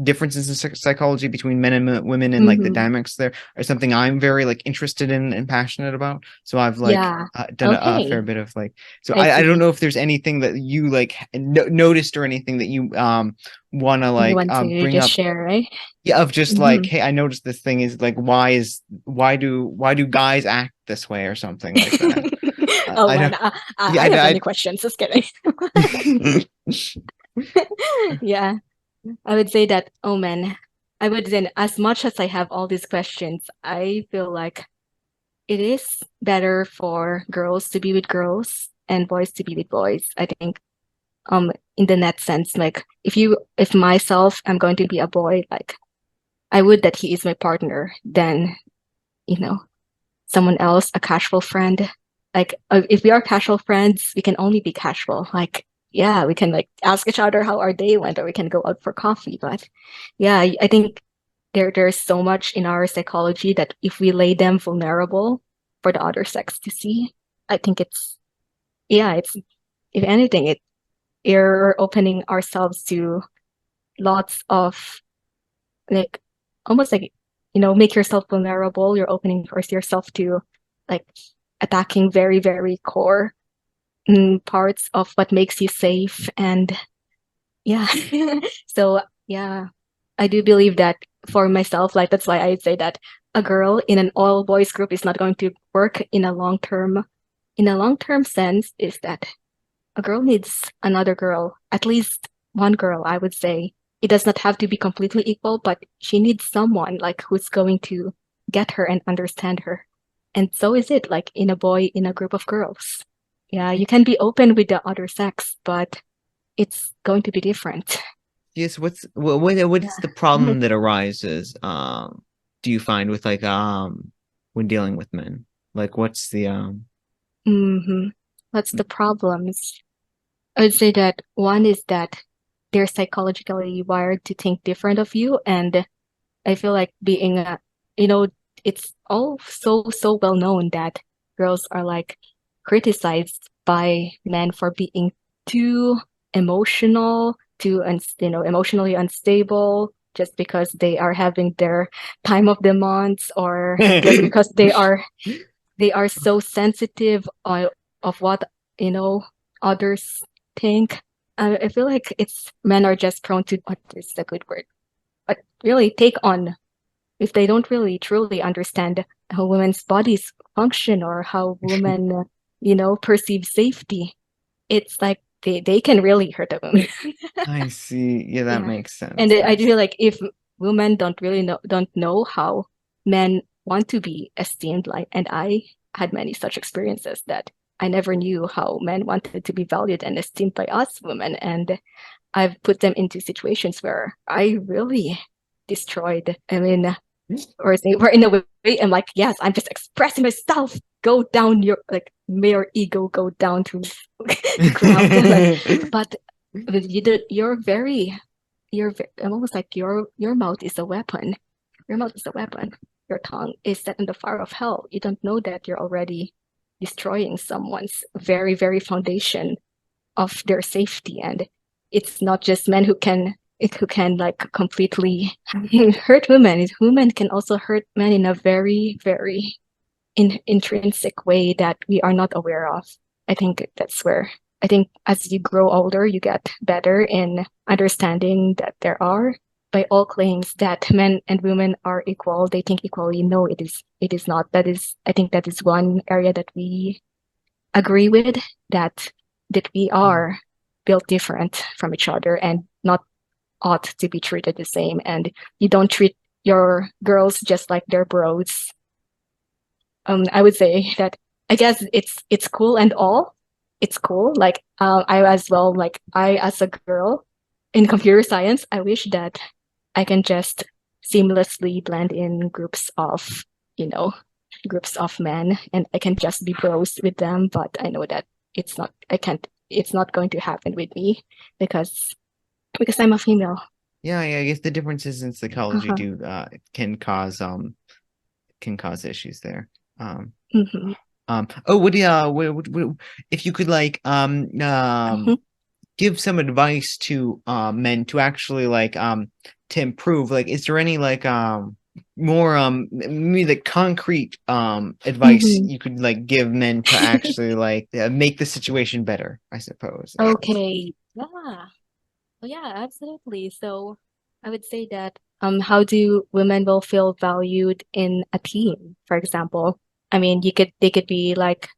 differences in psychology between men and women, and like the Hmm. dynamics there are something I'm very like interested in and passionate about. So I've like Yeah. done a fair Okay. bit of like, so I I don't see. know if there's anything that you like noticed, or anything that you want to You like want to bring just up. share, right? Yeah, of just Hmm. like, hey, I noticed this thing is like, why do guys act this way, or something like that. Oh I man, don't. I Yeah, I have many questions. Just kidding. I Yeah. I would say that, oh man, I would then, as much as I have all these questions, I feel like it is better for girls to be with girls and boys to be with boys. I think, in the net sense, like if myself, I'm going to be a boy, like I would that he is my partner, then, you know, someone else, a casual friend. Like, if we are casual friends, we can only be casual. Like, yeah, we can like ask each other how our day went, or we can go out for coffee. But yeah, I think there's so much in our psychology that if we lay them vulnerable for the other sex to see, I think it's if anything, we're opening ourselves to lots of like almost like make yourself vulnerable. You're opening yourself to like attacking very, very core parts of what makes you safe. And yeah, so yeah, I do believe that for myself, like that's why I say that a girl in an all boys group is not going to work in a long term sense, is that a girl needs another girl, at least one girl, I would say. It does not have to be completely equal, but she needs someone like who's going to get her and understand her. And so is it like in a group of girls. Yeah, you can be open with the other sex, but it's going to be different. Yes, what is Yeah. the problem that arises, do you find with like when dealing with men? Like what's the Mm-hmm. What's the problems? I would say that one is that they're psychologically wired to think different of you, and I feel like being a, you know, it's all so well known that girls are like criticized by men for being too emotional, emotionally unstable, just because they are having their time of the month, or just because they are so sensitive of what others think. I feel like it's men are just prone to what is a good word, but really take on if they don't really truly understand how women's bodies function or how women, perceive safety. It's like they can really hurt a woman. I see. Yeah, that Yeah. makes And sense. I do feel like if women don't know how men want to be esteemed, like, and I had many such experiences that I never knew how men wanted to be valued and esteemed by us women. And I've put them into situations where I really destroyed. I mean, or say we're in a way I'm like, yes, I'm just expressing myself. Go down your like mere ego, go down to the ground. Like, but I'm almost like your mouth is a weapon. Your mouth is a weapon. Your tongue is set in the fire of hell. You don't know that you're already destroying someone's very, very foundation of their safety. And it's not just men who can like completely hurt women. Women can also hurt men in a very, very intrinsic way that we are not aware of. I think that's where I think as you grow older, you get better in understanding that there are, by all claims, that men and women are equal. They think equally. No, it is not. I think that is one area that we agree with, that we are built different from each other and not ought to be treated the same. And you don't treat your girls just like their bros. I would say that I guess it's cool and all. It's cool. Like I as well, like I as a girl in computer science, I wish that I can just seamlessly blend in you know, groups of men and I can just be bros with them. But I know that it's not going to happen with me because I'm a female. Yeah, I guess the differences in psychology Uh-huh. do can cause issues there. Um Hmm. oh, what do you if you could like Hmm. give some advice to men to actually like to improve, like is there any like more maybe the concrete advice Hmm. you could like give men to actually like make the situation better, I suppose. Okay. Yeah. Oh, yeah, absolutely. So I would say that how do women will feel valued in a team, for example? I mean, they could be like,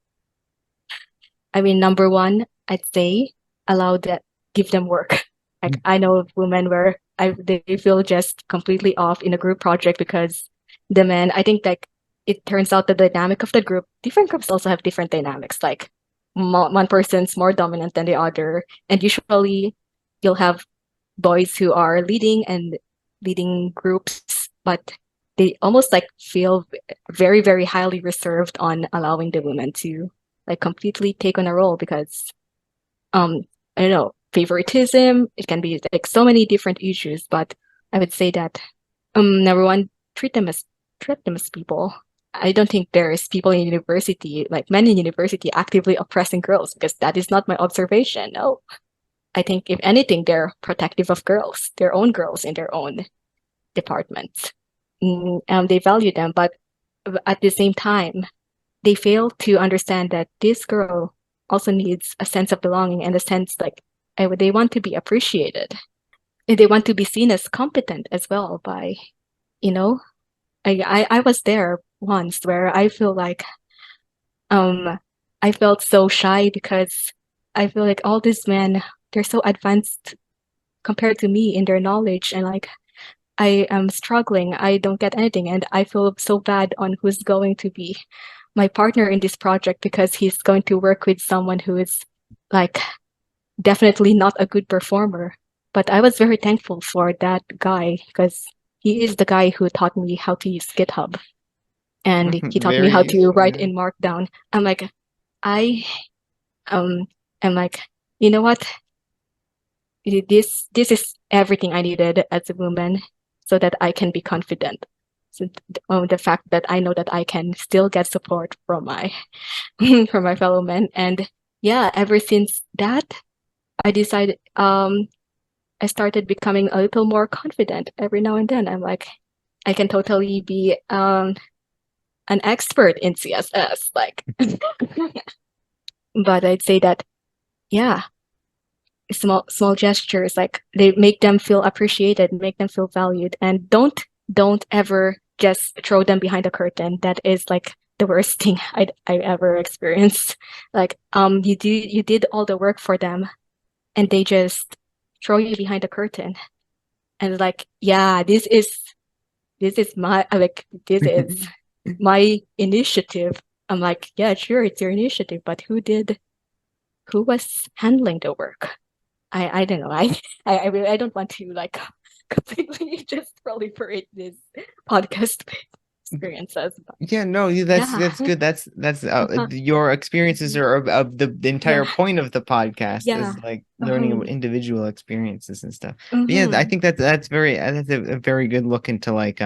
I mean, number one, I'd say allow that give them work. Like I know of women where they feel just completely off in a group project because the men, I think like it turns out the dynamic of the group, different groups also have different dynamics. Like one person's more dominant than the other, and usually you'll have boys who are leading groups, but they almost like feel very, very highly reserved on allowing the women to like completely take on a role because um I don't know, favoritism, it can be like so many different issues, but I would say that number one, treat them as people. I don't think there's people in university, like men in university, actively oppressing girls because that is not my observation. No. I think if anything, they're protective of girls, their own girls in their own departments. They value them, but at the same time, they fail to understand that this girl also needs a sense of belonging and a sense like they want to be appreciated. And they want to be seen as competent as well by, you know, I was there once where I feel like I felt so shy because I feel like all these men, they're so advanced compared to me in their knowledge, and like I am struggling. I don't get anything, and I feel so bad on who's going to be my partner in this project because he's going to work with someone who is like definitely not a good performer. But I was very thankful for that guy because he is the guy who taught me how to use GitHub, and he taught me Very how to useful. write Yeah. in Markdown. I'm like, I am like, you know what? This is everything I needed as a woman so that I can be confident. So the fact that I know that I can still get support from my from my fellow men. And yeah, ever since that, I decided I started becoming a little more confident every now and then. I'm like, I can totally be an expert in CSS. Like but I'd say that yeah, small gestures like they make them feel appreciated, make them feel valued, and don't ever just throw them behind a curtain. That is like the worst thing I ever experienced. Like you did all the work for them and they just throw you behind the curtain and like yeah, this is my like this is my initiative. I'm like yeah, sure, it's your initiative, but who was handling the work? I don't know. I really I don't want to like completely just proliferate this podcast experiences. But Yeah, no, yeah. that's good. That's Uh-huh. your experiences are of the entire Yeah. point of the podcast Yeah. is like learning about Uh-huh. individual experiences and stuff. But yeah, I Mm-hmm. think that's very that's a very good look into like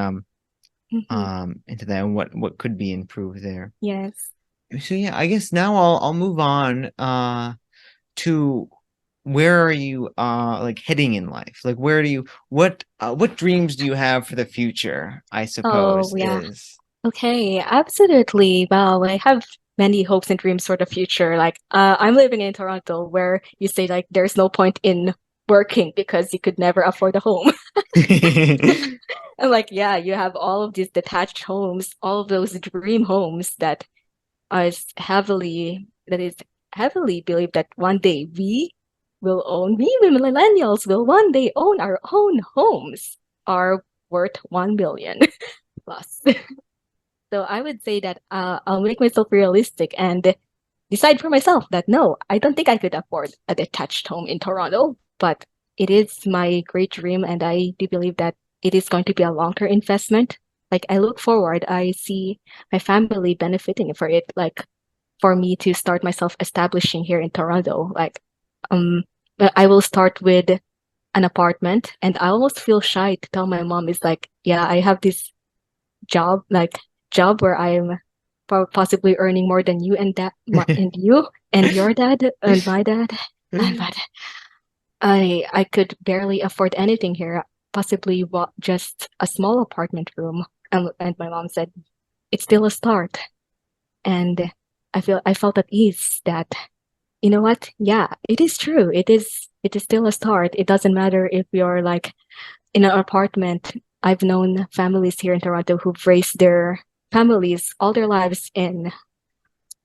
Mm-hmm. into that and what could be improved there. Yes. So yeah, I guess now I'll move on to where are you like heading in life? Like where do you what dreams do you have for the future, I Oh suppose yeah. is. Okay, absolutely. Well, I have many hopes and dreams for the future. Like, I'm living in Toronto where you say like there's no point in working because you could never afford a home. And like, yeah, you have all of these detached homes, all of those dream homes that is heavily believed that one day we millennials will one day own our own homes are worth 1 million plus. So I would say that I'll make myself realistic and decide for myself that no, I don't think I could afford a detached home in Toronto, but it is my great dream, and I do believe that it is going to be a long-term investment. Like I look forward, I see my family benefiting for it. Like for me to start myself establishing here in Toronto, like um, I will start with an apartment, and I almost feel shy to tell my mom is like, yeah, I have this job like job where I'm possibly earning more than you and and you and your dad and my dad and but I could barely afford anything here, possibly just a small apartment room. And my mom said it's still a start, and I felt at ease that you know what, yeah, it is true, it is still a start. It doesn't matter if you're like in an apartment. I've known families here in Toronto who've raised their families all their lives in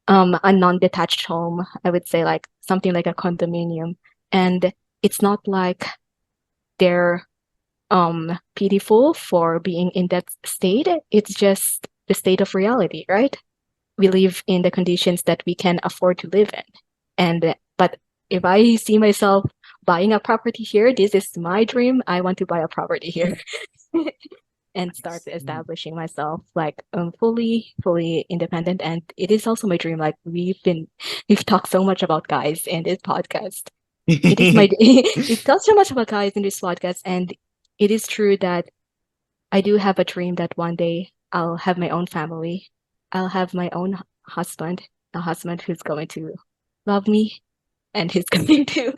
a non-detached home. I would say like something like a condominium. And it's not like they're pitiful for being in that state. It's just the state of reality, right? We live in the conditions that we can afford to live in. But if I see myself buying a property here, this is my dream. I want to buy a property here and start establishing myself like fully independent. And it is also my dream. Like we've talked so much about guys in this podcast. It is my we've talked so much about guys in this podcast, and it is true that I do have a dream that one day I'll have my own family. I'll have my own husband, a husband who's going to love me and he's going to,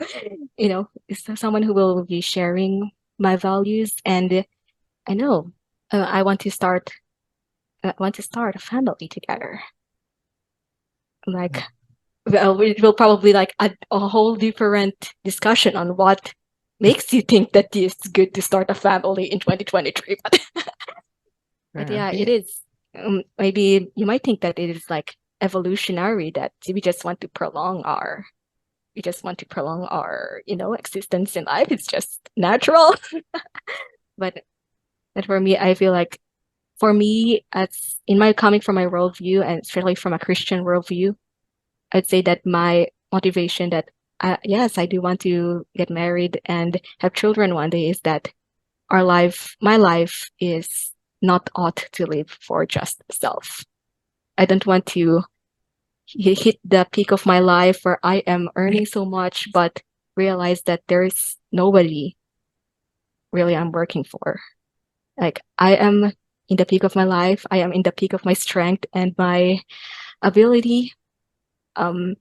is someone who will be sharing my values. And I know I want to start a family together. Like, well, we'll probably like a whole different discussion on what makes you think that it's good to start a family in 2023. But yeah, it is. Maybe you might think that it is like evolutionary, that we just want to prolong our existence in life. It's just natural. But for me, I feel like for me, as coming from my worldview, and especially from a Christian worldview, I'd say that my motivation that yes, I do want to get married and have children one day is that my life is not ought to live for just self. I don't want to hit the peak of my life where I am earning so much, but realize that there is nobody really I'm working for. Like, I am in the peak of my life. I am in the peak of my strength and my ability. I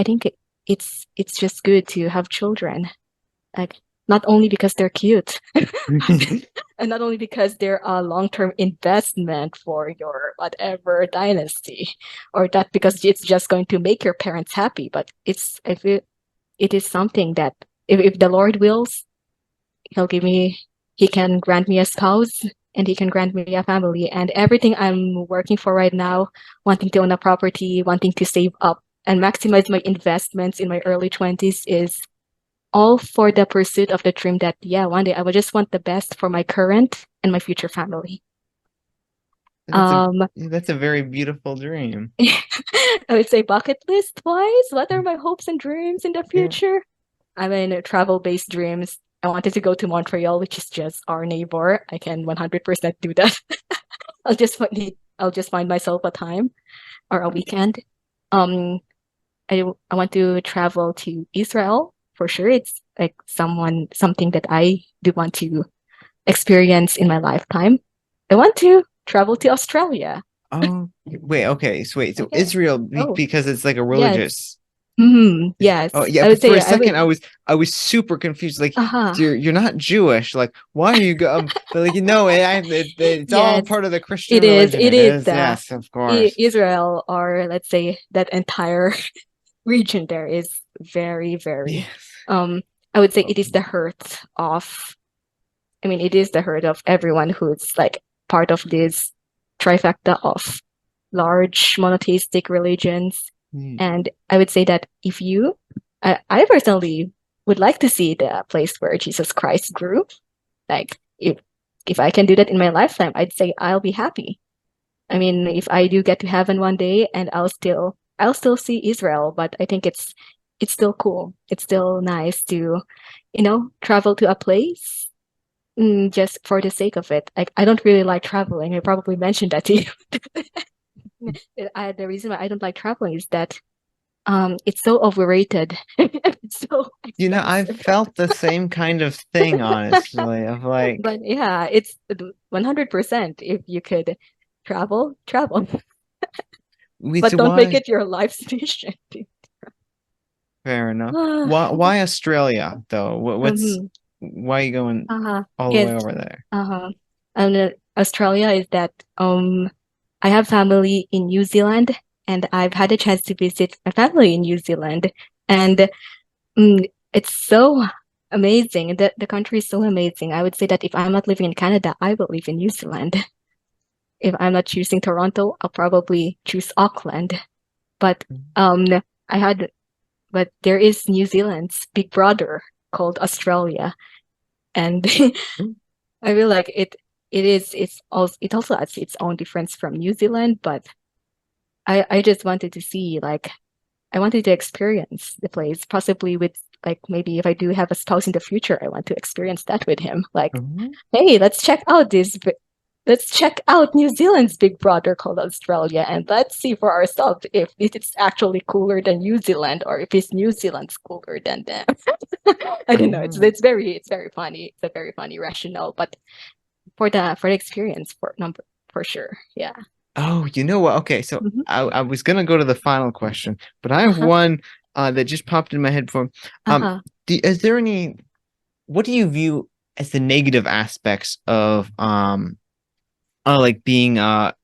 think it's just good to have children. Like, not only because they're cute, and not only because they're a long-term investment for your whatever dynasty, or that because it's just going to make your parents happy, but I feel it is something that if the Lord wills, He can grant me a spouse, and He can grant me a family, and everything I'm working for right now, wanting to own a property, wanting to save up and maximize my investments in my early 20s, is all for the pursuit of the dream that, yeah, one day I would just want the best for my current and my future family. That's a very beautiful dream. I would say bucket list wise, what are my hopes and dreams in the future? Yeah. I mean, travel-based dreams. I wanted to go to Montreal, which is just our neighbor. I can 100% do that. I'll just find myself a time or a weekend. I want to travel to Israel for sure. It's like something that I do want to experience in my lifetime. I want to travel to Australia. Oh, wait, okay. So Israel, because it's like a religious. Yes. Yes. Oh yeah. For a second, I was super confused. Like, you're not Jewish. Like, why are you go? But like, it's all part of the Christian religion. It is. Yes, of course. Israel, or let's say that entire region there, is very, very. Yes. I would say it is the heart of. I mean, it is the heart of everyone who's like part of this trifecta of large monotheistic religions. And I would say that I personally would like to see the place where Jesus Christ grew. Like, if I can do that in my lifetime, I'd say I'll be happy. I mean, if I do get to heaven one day, and I'll still see Israel, but I think it's still cool. It's still nice to, travel to a place just for the sake of it. Like, I don't really like traveling. I probably mentioned that to you. The reason why I don't like traveling is that it's so overrated. It's so expensive. I've felt the same kind of thing, honestly. Of like, but yeah, it's 100%. If you could travel. But don't make it your life's mission. Fair enough. Why Australia though? Why are you going all the way over there? And Australia is that I have family in New Zealand, and I've had a chance to visit my family in New Zealand, and it's so amazing. The country is so amazing. I would say that if I'm not living in Canada, I will live in New Zealand. If I'm not choosing Toronto, I'll probably choose Auckland. But but there is New Zealand's big brother called Australia, and I feel like it also has its own difference from New Zealand, but I just wanted to see, like, I wanted to experience the place, possibly with, like, maybe if I do have a spouse in the future, I want to experience that with him. Like, Mhm. hey, let's check out New Zealand's big brother called Australia, and let's see for ourselves if it's actually cooler than New Zealand, or if it's New Zealand's cooler than them. I don't know. Oh. It's very funny. It's a very funny rationale, but for the experience, for sure. Yeah. Oh, you know what? Okay, so Mhm. I was gonna go to the final question, but I have Uh-huh. one that just popped in my head for Uh-huh. is there any what do you view as the negative aspects of like being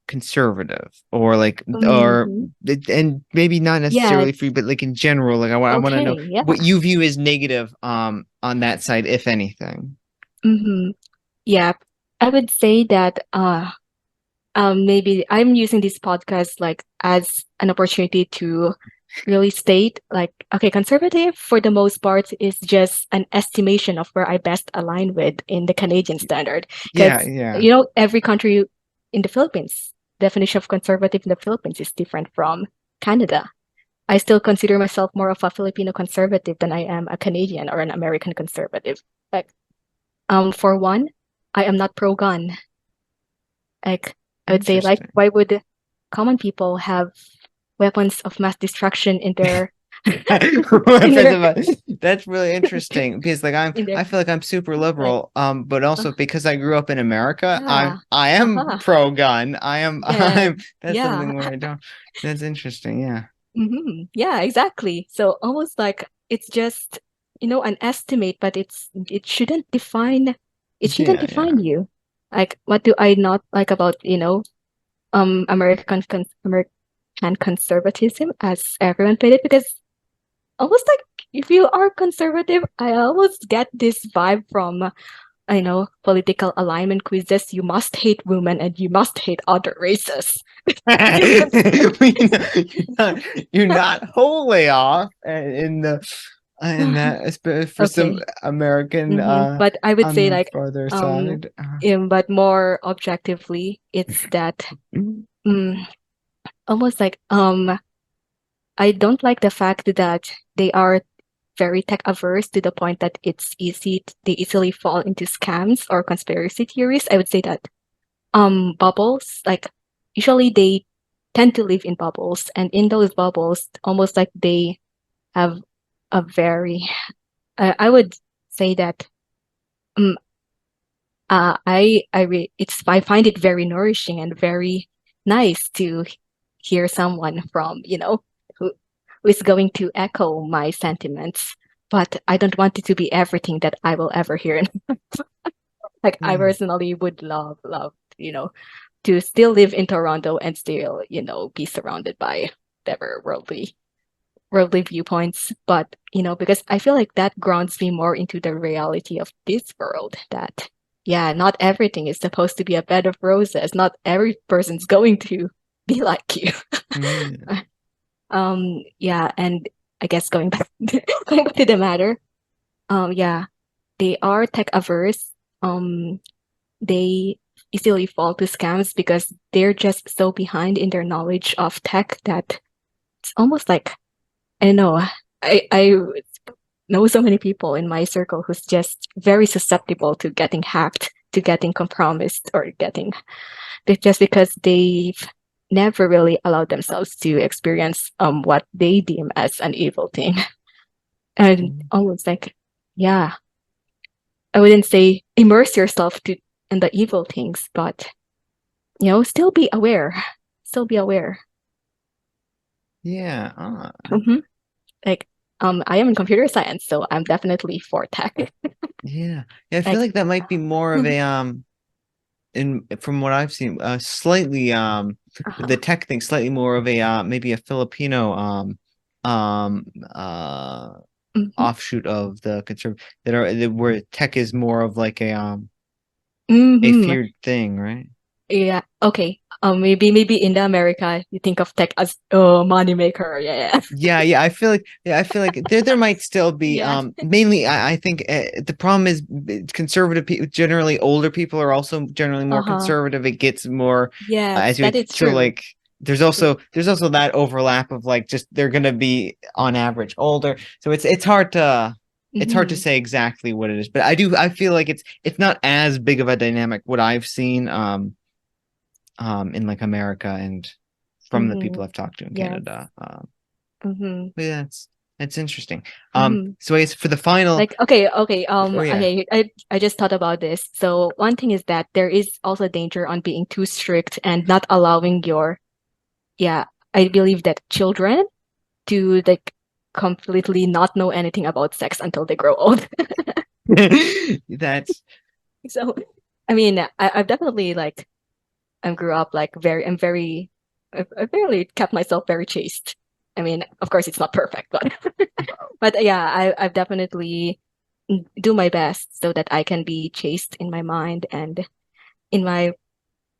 conservative or like or Mhm. and maybe not Yeah. necessarily free, but like in general, like I want to know Okay. Yeah. what you view as negative on that side, if anything. Hmm. Yeah. I would say that maybe I'm using this podcast like as an opportunity to really state, like, okay, conservative for the most part is just an estimation of where I best align with in the Canadian standard. Yeah, Because, yeah. you know, every country in the Philippines, definition of conservative in the Philippines is different from Canada. I still consider myself more of a Filipino conservative than I am a Canadian or an American conservative. Like, for one, I am not pro-gun. Like, I would say, like, Interesting. why would common people have weapons of mass destruction in their in their That's really interesting because like in their I feel like I'm super like liberal, but uh, also because I grew up in America, yeah, I am uh-huh, pro gun. I am yeah, that's yeah, something where I don't. That's interesting. Yeah. yeah, exactly. So almost like it's just, you know, an estimate, but it shouldn't Yeah, define yeah. you. Like, what do I not like about, American conservatism, as everyone put it? Because almost like if you are conservative, I almost get this vibe from, I know, political alignment quizzes. You must hate women and you must hate other races. You're not wholly off in that for some Okay. American But I would on say, the like, farther um, side. but more objectively, it's that, mm, almost like, I don't like the fact that they are very tech averse to the point that they easily fall into scams or conspiracy theories. I would say that bubbles, like, usually they tend to live in bubbles, and in those bubbles, almost like they have a very I would say that um I find it very nourishing and very nice to hear someone from, who is going to echo my sentiments, but I don't want it to be everything that I will ever hear. Like, I Yeah. personally would love, to still live in Toronto and still, be surrounded by whatever worldly viewpoints. But, because I feel like that grounds me more into the reality of this world, that, yeah, not everything is supposed to be a bed of roses. Not every person's going to be like you. Yeah. Yeah, and I guess going back going back to the matter, yeah, they are tech averse. They easily fall to scams because they're just so behind in their knowledge of tech that it's almost like, I don't know. I know so many people in my circle who's just very susceptible to getting hacked, to getting compromised, or getting just because they've never really allowed themselves to experience what they deem as an evil thing. And almost like, yeah, I wouldn't say immerse yourself to in the evil things, but, still be aware. Still be aware. Yeah. Hmm. Like, I am in computer science, so I'm definitely for tech. Yeah. Yeah, I feel Like, like that might be more of mhm, a in from what I've seen, slightly with the uh-huh. tech thing, slightly more of a maybe a Filipino um uh Mhm, offshoot of the conservative where tech is more of like a mhm. feared thing, right? Yeah. Okay. maybe in the America you think of tech as money maker. Yeah. I feel like there might still be Yeah. mainly I think the problem is conservative people, generally older people are also generally more conservative. It gets more Yes, as you that is so true. like there's also that overlap of like just they're gonna be on average older. So it's hard to say exactly what it is, but I feel like it's not as big of a dynamic what I've seen in like America and from the people I've talked to in Yes. Canada. But yeah, it's interesting. Mhm. So I guess for the final, Like, okay, oh yeah, I just thought about this. So one thing is that there is also danger on being too strict and not allowing I believe that children to like completely not know anything about sex until they grow old. that's So, I mean, I've definitely like I grew up like I've really kept myself very chaste. I mean, of course, it's not perfect, but but yeah, I've definitely do my best so that I can be chaste in my mind and in my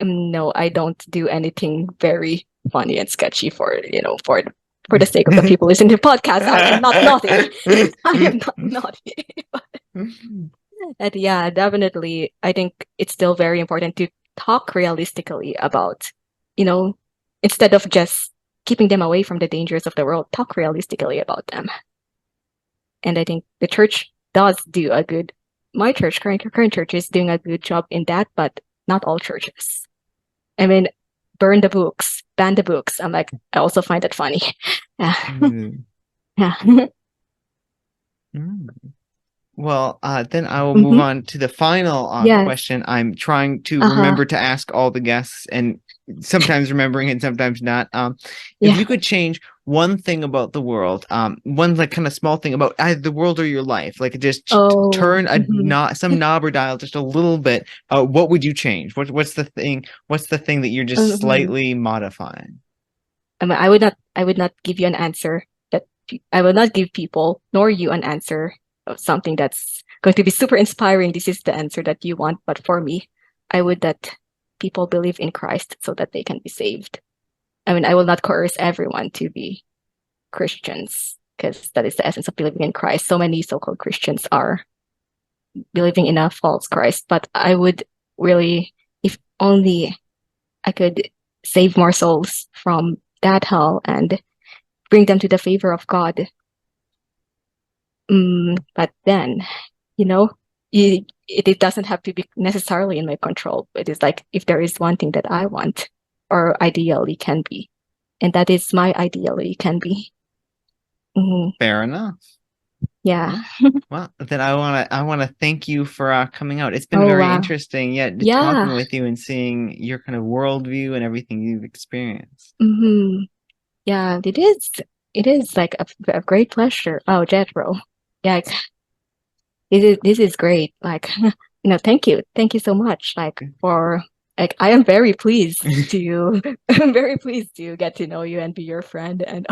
no, I don't do anything very funny and sketchy for the sake of the people listening to podcasts. I am not naughty. I am not naughty. And yeah, definitely. I think it's still very important to talk realistically about, you know, instead of just keeping them away from the dangers of the world, talk realistically about them. And I think the church does do a good, my church, current church is doing a good job in that, but not all churches. I mean, burn the books, ban the books. I'm like, I also find that funny. Yeah. Yeah. Well, then I will move on to the final Yes. question. I'm trying to Uh-huh. remember to ask all the guests, and sometimes remembering and sometimes not. Yeah. If you could change one thing about the world, one like kind of small thing about either the world or your life, like just turn some knob or dial just a little bit, what would you change? What's the thing? What's the thing that you're just slightly modifying? I mean, I would not give you an answer that I will not give people nor you an answer of something that's going to be super inspiring. This is the answer that you want, but for me, I would that people believe in Christ so that they can be saved. I mean, I will not coerce everyone to be Christians because that is the essence of believing in Christ. So many so-called Christians are believing in a false Christ, but I would really, if only I could save more souls from that hell and bring them to the favor of God. But then, it doesn't have to be necessarily in my control. It is like if there is one thing that I want or ideally can be, and that is my ideally can be. Fair enough. Yeah. Well, then I wanna thank you for coming out. It's been very interesting, talking with you and seeing your kind of worldview and everything you've experienced. Yeah, it is like a great pleasure. Oh, Jethro. Yeah, this is great. Like, thank you. Thank you so much. I am very pleased I'm very pleased to get to know you and be your friend and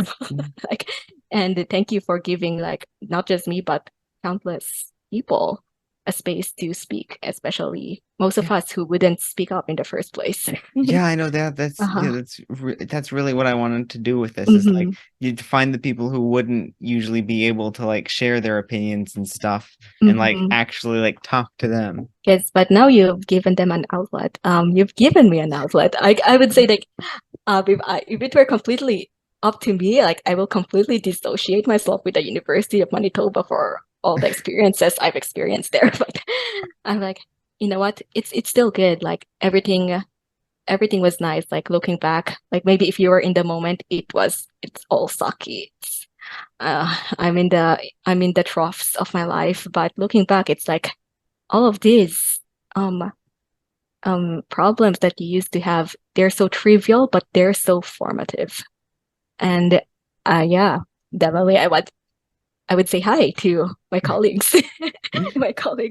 and thank you for giving not just me but countless people a space to speak, especially most of us who wouldn't speak up in the first place. Yeah, I know that. That's really what I wanted to do with this. Is like you'd find the people who wouldn't usually be able to like share their opinions and stuff, and like actually like talk to them. Yes, but now you've given them an outlet. You've given me an outlet. I would say if it were completely up to me, I will completely dissociate myself with the University of Manitoba for all the experiences I've experienced there. But I'm like, you know what? It's still good. Like everything was nice. Like looking back, like maybe if you were in the moment, it's all sucky. I'm in the troughs of my life, but looking back, it's like all of these problems that you used to have, they're so trivial, but they're so formative. And yeah, definitely I would say hi to my colleagues,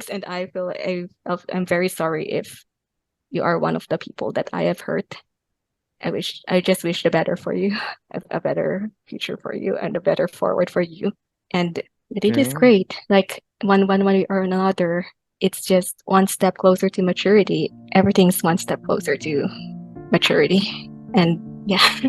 and I feel I'm very sorry if you are one of the people that I have hurt. I just wish the better for you, a better future for you, and a better forward for you. And it is great. Like one way or another, it's just one step closer to maturity. Everything's one step closer to maturity. And yeah.